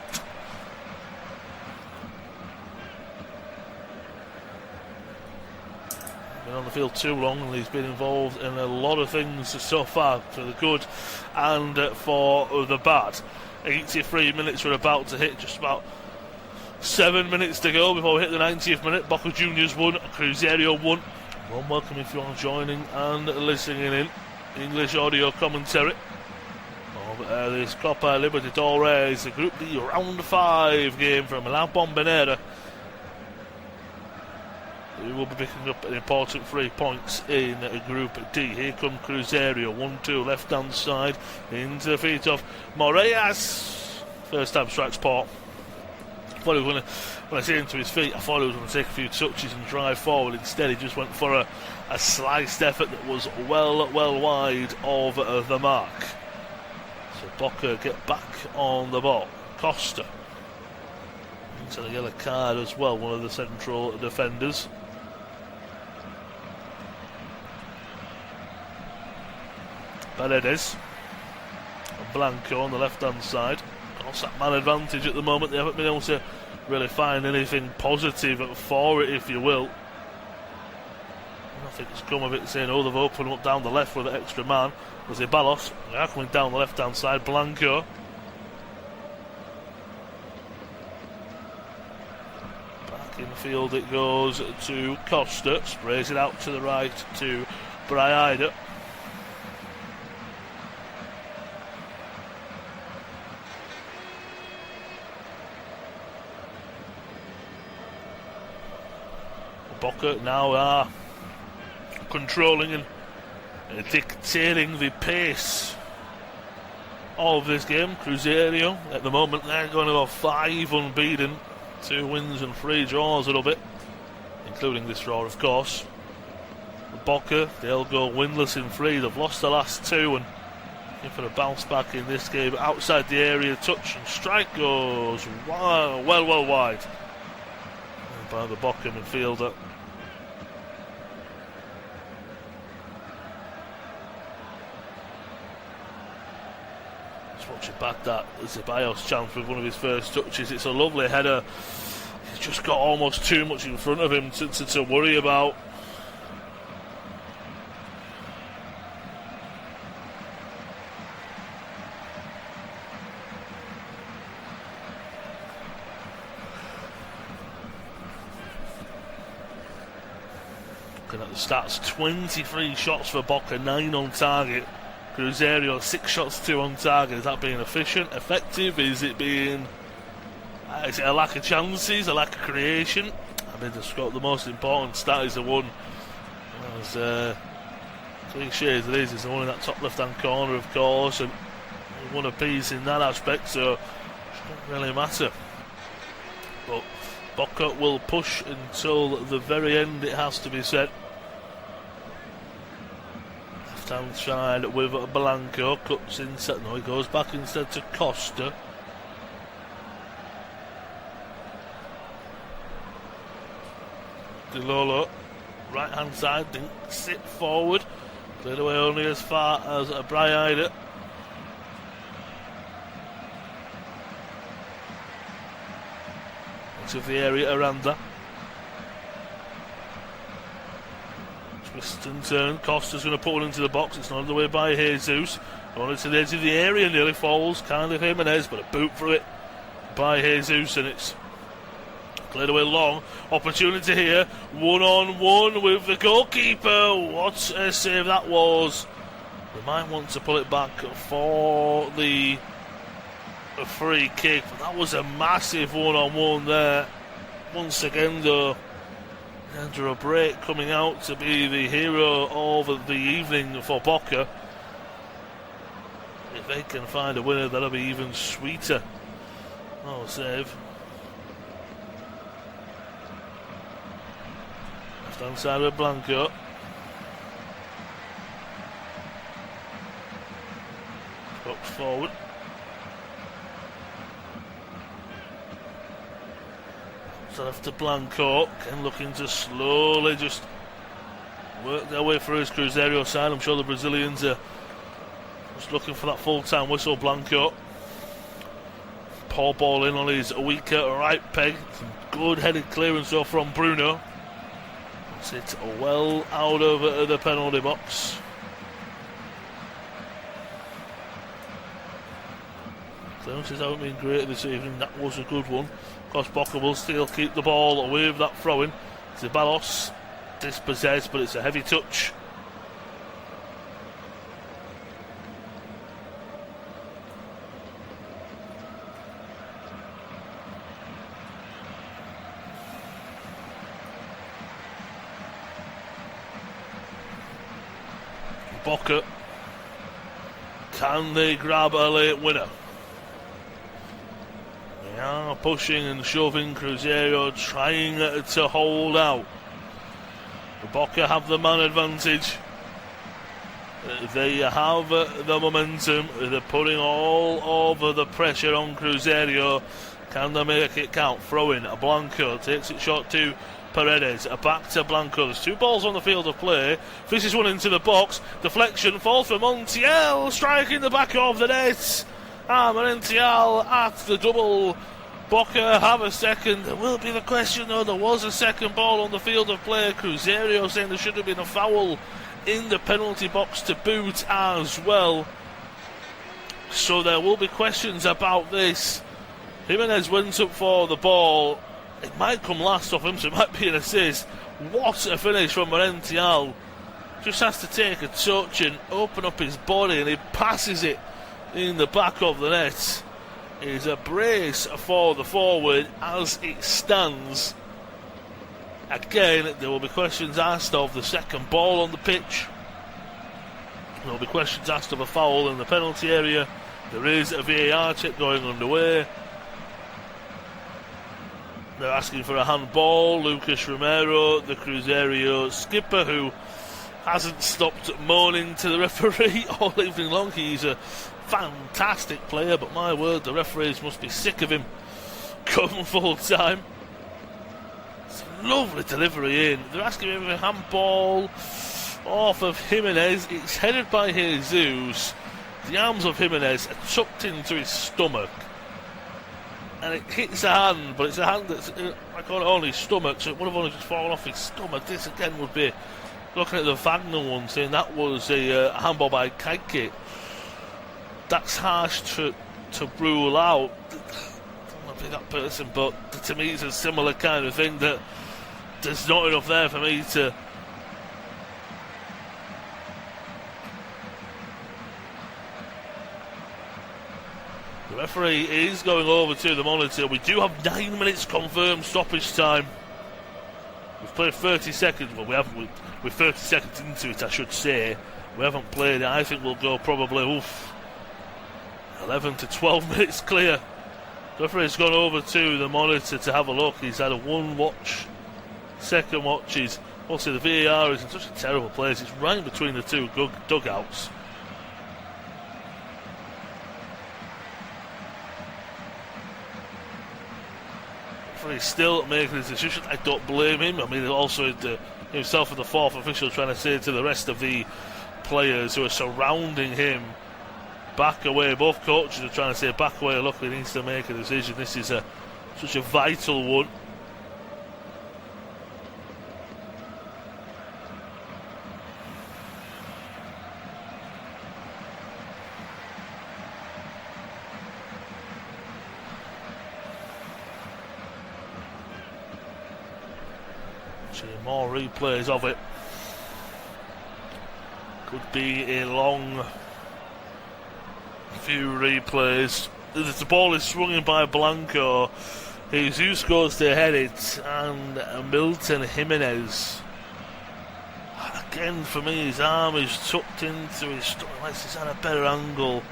Been on the field too long, and he's been involved in a lot of things so far, for the good and for the bad. 83 minutes we're about to hit, just about 7 minutes to go before we hit the 90th minute. Boca Juniors won, Cruzeiro won. Warm welcome if you're joining and listening in. English audio commentary of this Copa Libertadores, the Group D Round 5 game from La Bombonera. We will be picking up an important 3 points in Group D. Here come Cruzeiro, 1-2 left hand side into the feet of Moraes. First time strikes port. Thought he was when I see him to his feet, I thought he was going to take a few touches and drive forward. Instead, he just went for a sliced effort that was well wide of the mark. So Boca get back on the ball. Costa into the yellow card as well, one of the central defenders. Paredes and Blanco on the left hand side. That man advantage at the moment. They haven't been able to really find anything positive for it, if you will. Nothing's come of it, saying, oh, they've opened up down the left with an extra man. Was it Balos? They are coming down the left hand side. Blanco. Back in the field it goes to Costa. Sprays it out to the right to Braida. Boca now are controlling and dictating the pace of this game. Cruzeiro at the moment, they're going to go 5 unbeaten, 2 wins and 3 draws a little bit, including this draw of course. Boca, they'll go winless in 3. They've lost the last 2 and in for a bounce back in this game. Outside the area, touch and strike goes well wide by the Boca midfielder. Just watching back that Ceballos chance with one of his first touches. It's a lovely header. He's just got almost too much in front of him to worry about. At the stats, 23 shots for Boca, 9 on target. Cruzeiro 6 shots, 2 on target. Is that being efficient, effective? Is it being is it a lack of chances, a lack of creation? I mean, the most important stat is the one as cliche as it is the one in that top left hand corner of course, and one apiece in that aspect, so it doesn't really matter. But Boca will push until the very end, it has to be said. Left-hand side with Blanco, cuts instead. No, he goes back instead to Costa. Di Lolo, right-hand side, didn't sit forward. Cleared away only as far as Braiaida. Of the area, Aranda. Twist and turn. Costa's going to put one into the box. It's not the way by Jesus. On to the edge of the area, nearly falls. Kindly Jimenez, but a boot through it by Jesus, and it's cleared away long. Opportunity here. 1-on-1 with the goalkeeper. What a save that was. They might want to pull it back for the free kick, but that was a massive 1-on-1 there. Once again though, Andrew Break coming out to be the hero of the evening for Boca. If they can find a winner, that'll be even sweeter. Oh, save. Left hand side with Blanco. Box forward. So after Blanco, Ken looking to slowly just work their way through his Cruzeiro side. I'm sure the Brazilians are just looking for that full-time whistle. Blanco, poor ball in on his weaker right peg. Some good headed clearance though from Bruno. That's it well out of the penalty box. Clearances haven't been great this evening. That was a good one. Of course, Boca will still keep the ball with that throw-in. Ceballos dispossessed, but it's a heavy touch. Boca, can they grab a late winner? They are pushing and shoving. Cruzeiro trying to hold out. Boca have the man advantage. They have the momentum. They're putting all over the pressure on Cruzeiro. Can they make it count? Throw-in. Blanco takes it short to Paredes. Back to Blanco. There's 2 balls on the field of play. Fishes one into the box. Deflection. Falls for Montiel. Striking the back of the net. Montiel at the double. Boca have a second. There will be the question though. There was a second ball on the field of play. Cruzeiro saying there should have been a foul in the penalty box to boot as well. So there will be questions about this. Jimenez went up for the ball. It might come last off him, so it might be an assist. What a finish from Montiel. Just has to take a touch and open up his body, and he passes it in the back of the net. It is a brace for the forward as it stands. Again, there will be questions asked of the second ball on the pitch. There will be questions asked of a foul in the penalty area. There is a VAR check going underway. They're asking for a handball. Lucas Romero, the Cruzeiro skipper, who hasn't stopped moaning to the referee all evening long. He's a fantastic player, but my word, the referees must be sick of him come full time. It's a lovely delivery in. They're asking him for a handball off of Jimenez. It's headed by Jesus. The arms of Jimenez are tucked into his stomach, and it hits a hand, but it's a hand that's like on his stomach, so it would have only just fallen off his stomach. This again would be, looking at the Wagner one, saying that was a handball by Kaike. That's harsh to rule out. I don't want to be that person, but to me it's a similar kind of thing, that there's not enough there for me to... The referee is going over to the monitor. We do have 9 minutes confirmed stoppage time. We've played 30 seconds. Well, we're 30 seconds into it, I should say. We haven't played it. I think we'll go probably 11 to 12 minutes clear. The referee's gone over to the monitor to have a look. He's had a one watch. Second watch is... Also, the VAR is in such a terrible place. It's right in between the two dugouts. He's still making his decision. I don't blame him. I mean, also himself and the fourth official trying to say to the rest of the players who are surrounding him, back away. Both coaches are trying to say back away. Look, he needs to make a decision. This is such a vital one. More replays of it. Could be a long few replays. The ball is swung in by Blanco. Jesus goes to head it, and Milton Jimenez. Again, for me, his arm is tucked into his stomach. He's at a better angle.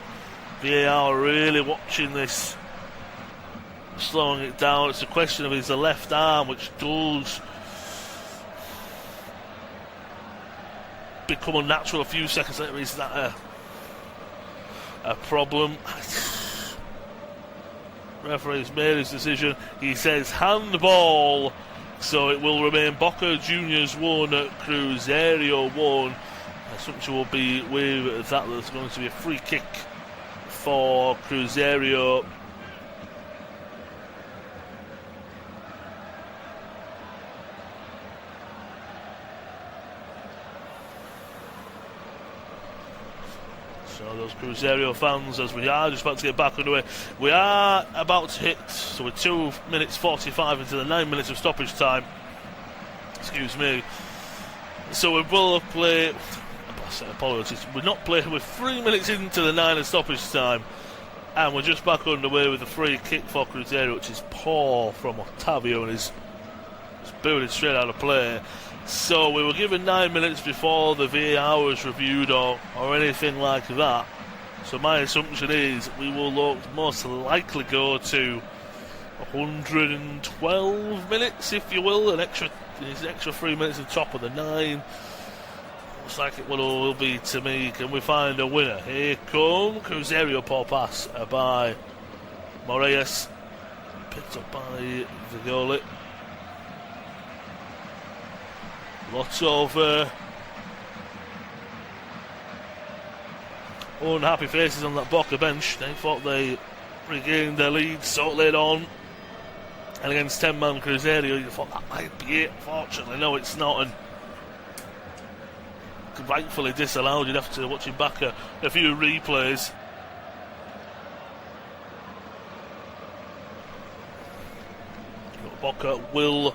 VAR really watching this, slowing it down. It's a question of his left arm, which does become unnatural a few seconds later. Is that a problem? Referee's made his decision. He says handball, so it will remain Boca Juniors 1, Cruzeiro 1. Assumption will be with that there's going to be a free kick for Cruzeiro. So those Cruzeiro fans, as we are just about to get back underway, we are about to hit, so we're 2 minutes 45 into the 9 minutes of stoppage time. Excuse me. So we will play, apologies, we're not playing, we're 3 minutes into the 9 of stoppage time, and we're just back underway with a free kick for Cruzeiro, which is poor from Otavio, and is booted straight out of play. So we were given 9 minutes before the VAR was reviewed or anything like that. So my assumption is we will most likely go to 112 minutes, if you will, an extra 3 minutes on top of the 9. Looks like it will be to me. Can we find a winner? Here come Cruzeiro, poor pass by Moraes, picked up by the goalie. Lots of unhappy faces on that Boca bench. They thought they regained their lead so late on. And against 10-man Cruzeiro, you thought that might be it. Fortunately, no, it's not. And rightfully disallowed. You'd have to watch him back a few replays. Boca will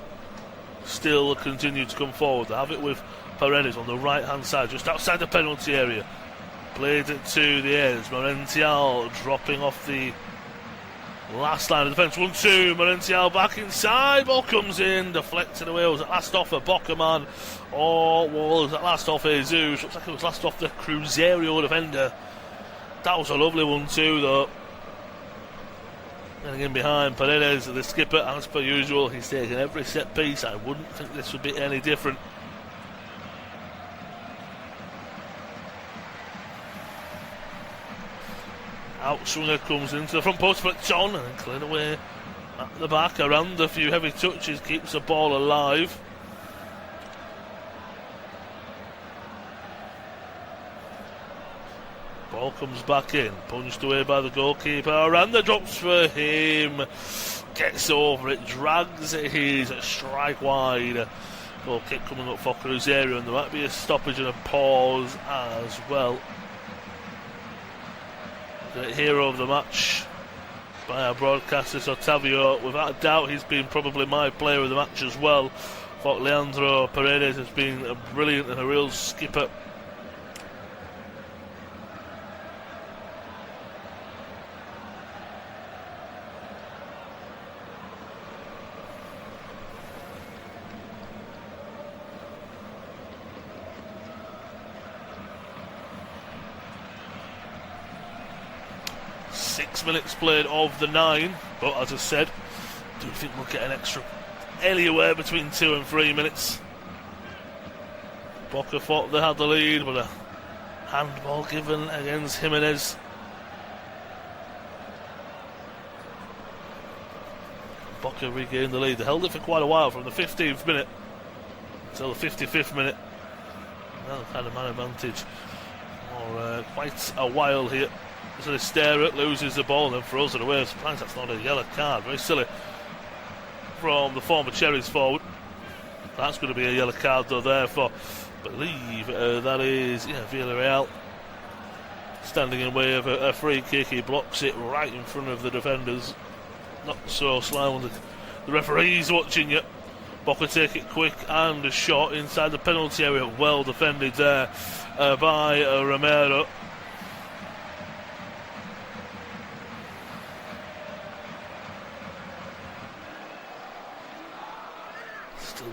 still continue to come forward. They have it with Paredes on the right hand side, just outside the penalty area. Played it to the edge. Morential dropping off the Last line of defence, 1-2, Morential back inside, ball comes in, deflected away. Was it last off a Boca man, or was it last off Jesus? Looks like it was last off the Cruzeiro defender. That was a lovely 1-2 though. Getting in behind Paredes, the skipper, as per usual, he's taking every set piece. I wouldn't think this would be any different. Outswinger comes into the front post, but it's on and cleared away at the back. Around a few heavy touches, keeps the ball alive. Ball comes back in, punched away by the goalkeeper. Aranda drops for him, gets over it, drags his strike wide. Goal kick coming up for Cruzeiro, and there might be a stoppage and a pause as well. The hero of the match by our broadcasters, Otavio. Without a doubt, he's been probably my player of the match as well. Thought Leandro Paredes has been a brilliant and a real skipper. Minutes played of the 9, but as I said, do you think we'll get an extra anywhere between 2 and 3 minutes? Boca thought they had the lead, but a handball given against Jimenez. Boca regained the lead. They held it for quite a while, from the 15th minute until the 55th minute. Well, had a man advantage for quite a while here. So they stare at, loses the ball and then throws it away. I'm surprised that's not a yellow card. Very silly from the former Cherries forward. That's going to be a yellow card though there for, I believe that is Villarreal. Standing in way of a free kick. He blocks it right in front of the defenders. Not so slow. The referee's watching you. Boca take it quick and a shot inside the penalty area. Well defended there by Romero.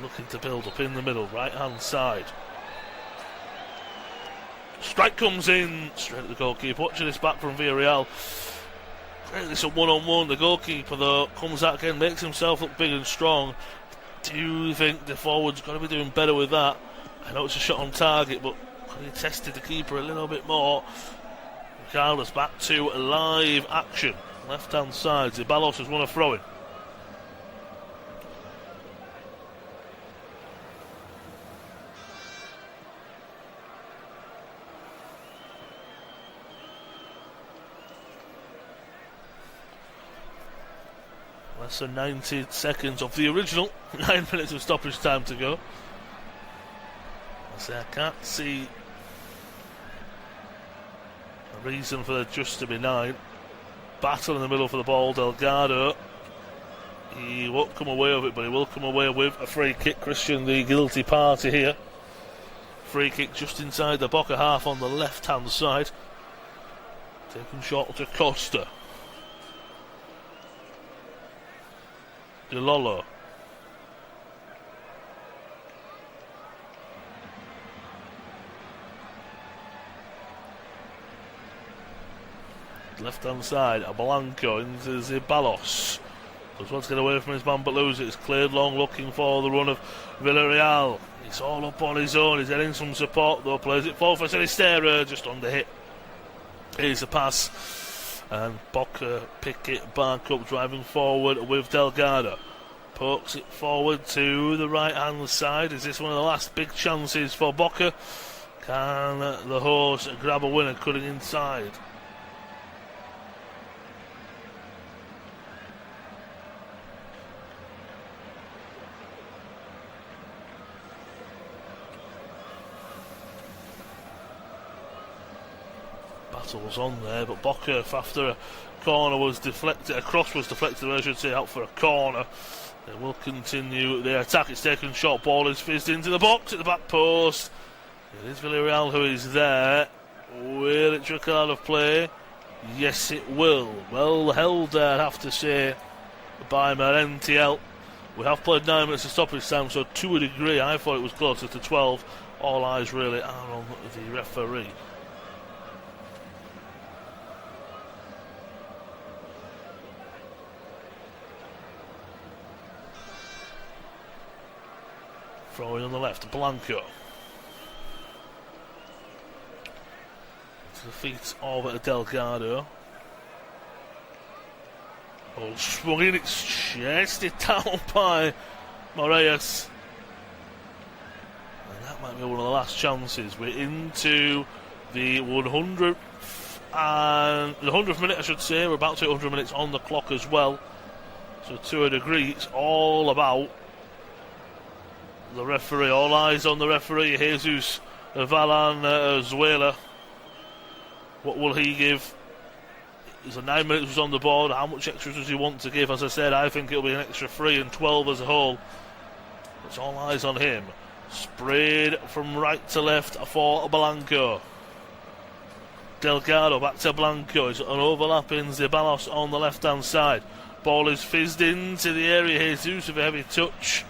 Looking to build up in the middle, right hand side. Strike comes in straight at the goalkeeper. Watching this back from Villarreal. It's a one-on-one. The goalkeeper though comes out again, makes himself look big and strong. Do you think the forward's got to be doing better with that? I know it's a shot on target, but could he tested the keeper a little bit more? Regardless, back to live action. Left hand side. Zeballos has won a throw-in. Less than 90 seconds of the original 9 minutes of stoppage time to go. I can't see a reason for it just to be 9. Battle in the middle for the ball. Delgado, he won't come away with it, but he will come away with a free kick. Christian, the guilty party here. Free kick just inside the Boca half on the left hand side. Taken short to Costa. Lolo. Left hand side, Blanco into Zeballos. Does want to get away from his man but loses it. It's cleared long, looking for the run of Villarreal. He's all up on his own. He's getting some support though. Plays it forward for Sinisterra, just on the hit. Here's a pass. And Boca pick it back up, driving forward with Delgado. Pokes it forward to the right hand side. Is this one of the last big chances for Boca? Can the horse grab a winner cutting inside? Battles on there, but Boca, after a corner was deflected, a cross was deflected, I should say, out for a corner. They will continue the attack. It's taken short, ball is fizzed into the box at the back post. It is Villarreal who is there. Will it trickle out of play? Yes, it will. Well held there, I have to say, by Merentiel. We have played 9 minutes of stoppage time, so to a degree, I thought it was closer to 12. All eyes really are on the referee. Throwing on the left, Blanco. To the feet of Delgado. Oh, swung in, it's chested down by Moraes. And that might be one of the last chances. We're into the 100th and the 100th minute, I should say. We're about to hit 100 minutes on the clock as well. So to a degree, it's all about the referee. All eyes on the referee, Jesus Valenzuela. What will he give? There's a 9 minutes was on the board. How much extra does he want to give? As I said, I think it'll be an extra 3 and 12 as a whole. It's all eyes on him. Sprayed from right to left for Blanco. Delgado back to Blanco. It's an overlapping Zeballos on the left-hand side. Ball is fizzed into the area. Jesus with a heavy touch.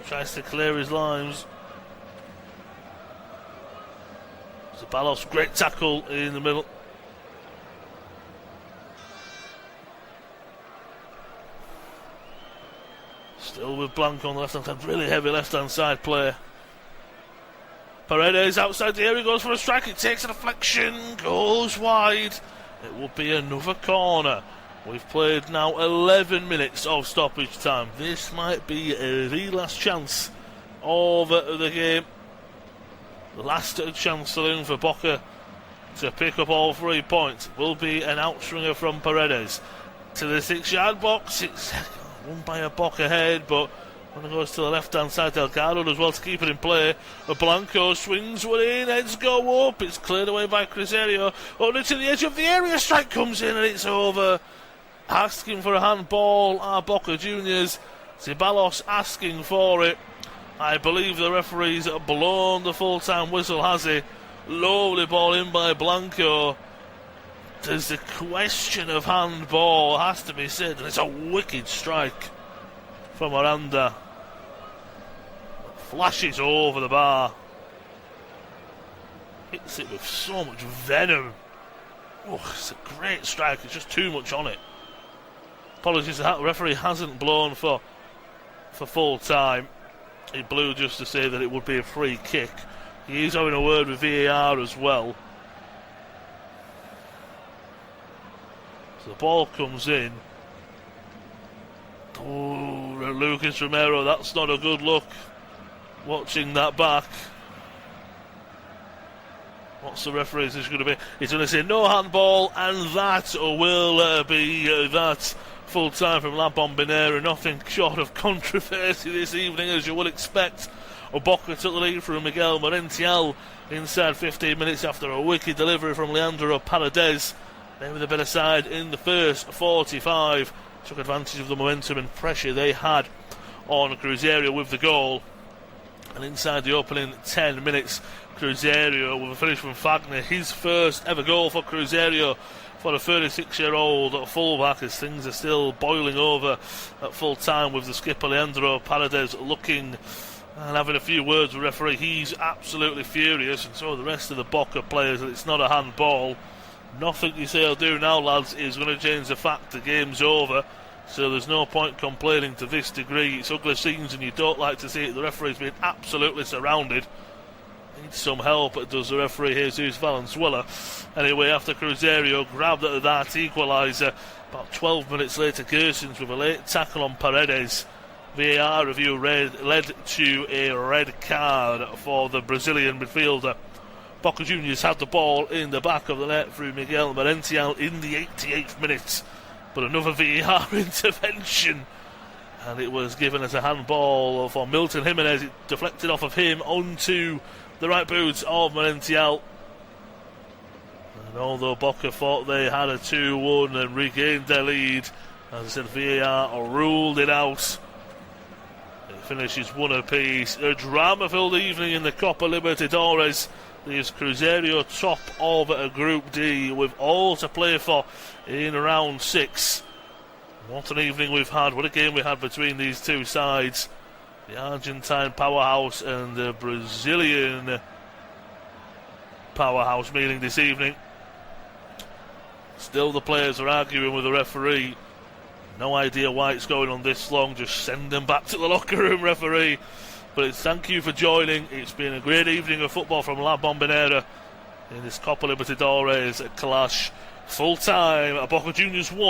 Tries to clear his lines. Zeballos, great tackle in the middle. Still with Blanco on the left-hand side. Really heavy left-hand side player. Paredes outside the area, goes for a strike. It takes a deflection, goes wide. It will be another corner. We've played now 11 minutes of stoppage time. This might be the last chance of the game. The last chance saloon for Boca to pick up all 3 points. Will be an outswinger from Paredes to the 6-yard box. It's won by a Boca head, but when it goes to the left-hand side, Delgado does well to keep it in play. Blanco swings one in, heads go up. It's cleared away by Cruzeiro. Under to the edge of the area, strike comes in and it's over. Asking for a handball are Boca Juniors. Zeballos asking for it. I believe the referee's blown the full-time whistle, has he? Lovely ball in by Blanco. There's the question of handball, has to be said, and it's a wicked strike from Aranda. Flashes over the bar. Hits it with so much venom. Oh, it's a great strike, it's just too much on it. Apologies, the referee hasn't blown for full time. He blew just to say that it would be a free kick. He is having a word with VAR as well. So the ball comes in. Oh, Lucas Romero, that's not a good look. Watching that back. What's the referee's going to be? He's going to say no handball, and that will be that full time from La Bombonera. Nothing short of controversy this evening, as you would expect. Boca took the lead through Miguel Merentiel inside 15 minutes after a wicked delivery from Leandro Paredes. They were the better side in the first 45. Took advantage of the momentum and pressure they had on Cruzeiro with the goal. And inside the opening 10 minutes, Cruzeiro with a finish from Fagner. His first ever goal for Cruzeiro for a 36-year-old fullback, as things are still boiling over at full time with the skipper Leandro Paredes looking and having a few words with the referee. He's absolutely furious, and so are the rest of the Boca players, that it's not a handball. Nothing you say or do now, lads, is going to change the fact the game's over. So there's no point complaining to this degree. It's ugly scenes and you don't like to see it. The referee's been absolutely surrounded. Needs some help, does the referee Jesus Valenzuela. Anyway, after Cruzeiro grabbed at that equaliser, about 12 minutes later, Gersons with a late tackle on Paredes. VAR review led to a red card for the Brazilian midfielder. Boca Juniors had the ball in the back of the net through Miguel Merentiel in the 88th minute. But another VAR intervention, and it was given as a handball for Milton Jimenez. It deflected off of him onto the right boot of Merentiel. And although Boca thought they had a 2-1 and regained their lead, as I said, VAR ruled it out. It finishes one apiece. A drama-filled evening in the Copa Libertadores. Leaves Cruzeiro top of Group D with all to play for in round 6. What an evening we've had. What a game we had between these two sides. The Argentine powerhouse and the Brazilian powerhouse meeting this evening. Still the players are arguing with the referee. No idea why it's going on this long. Just send them back to the locker room, referee. But it's thank you for joining. It's been a great evening of football from La Bombonera in this Copa Libertadores clash. Full time, Boca Juniors 1.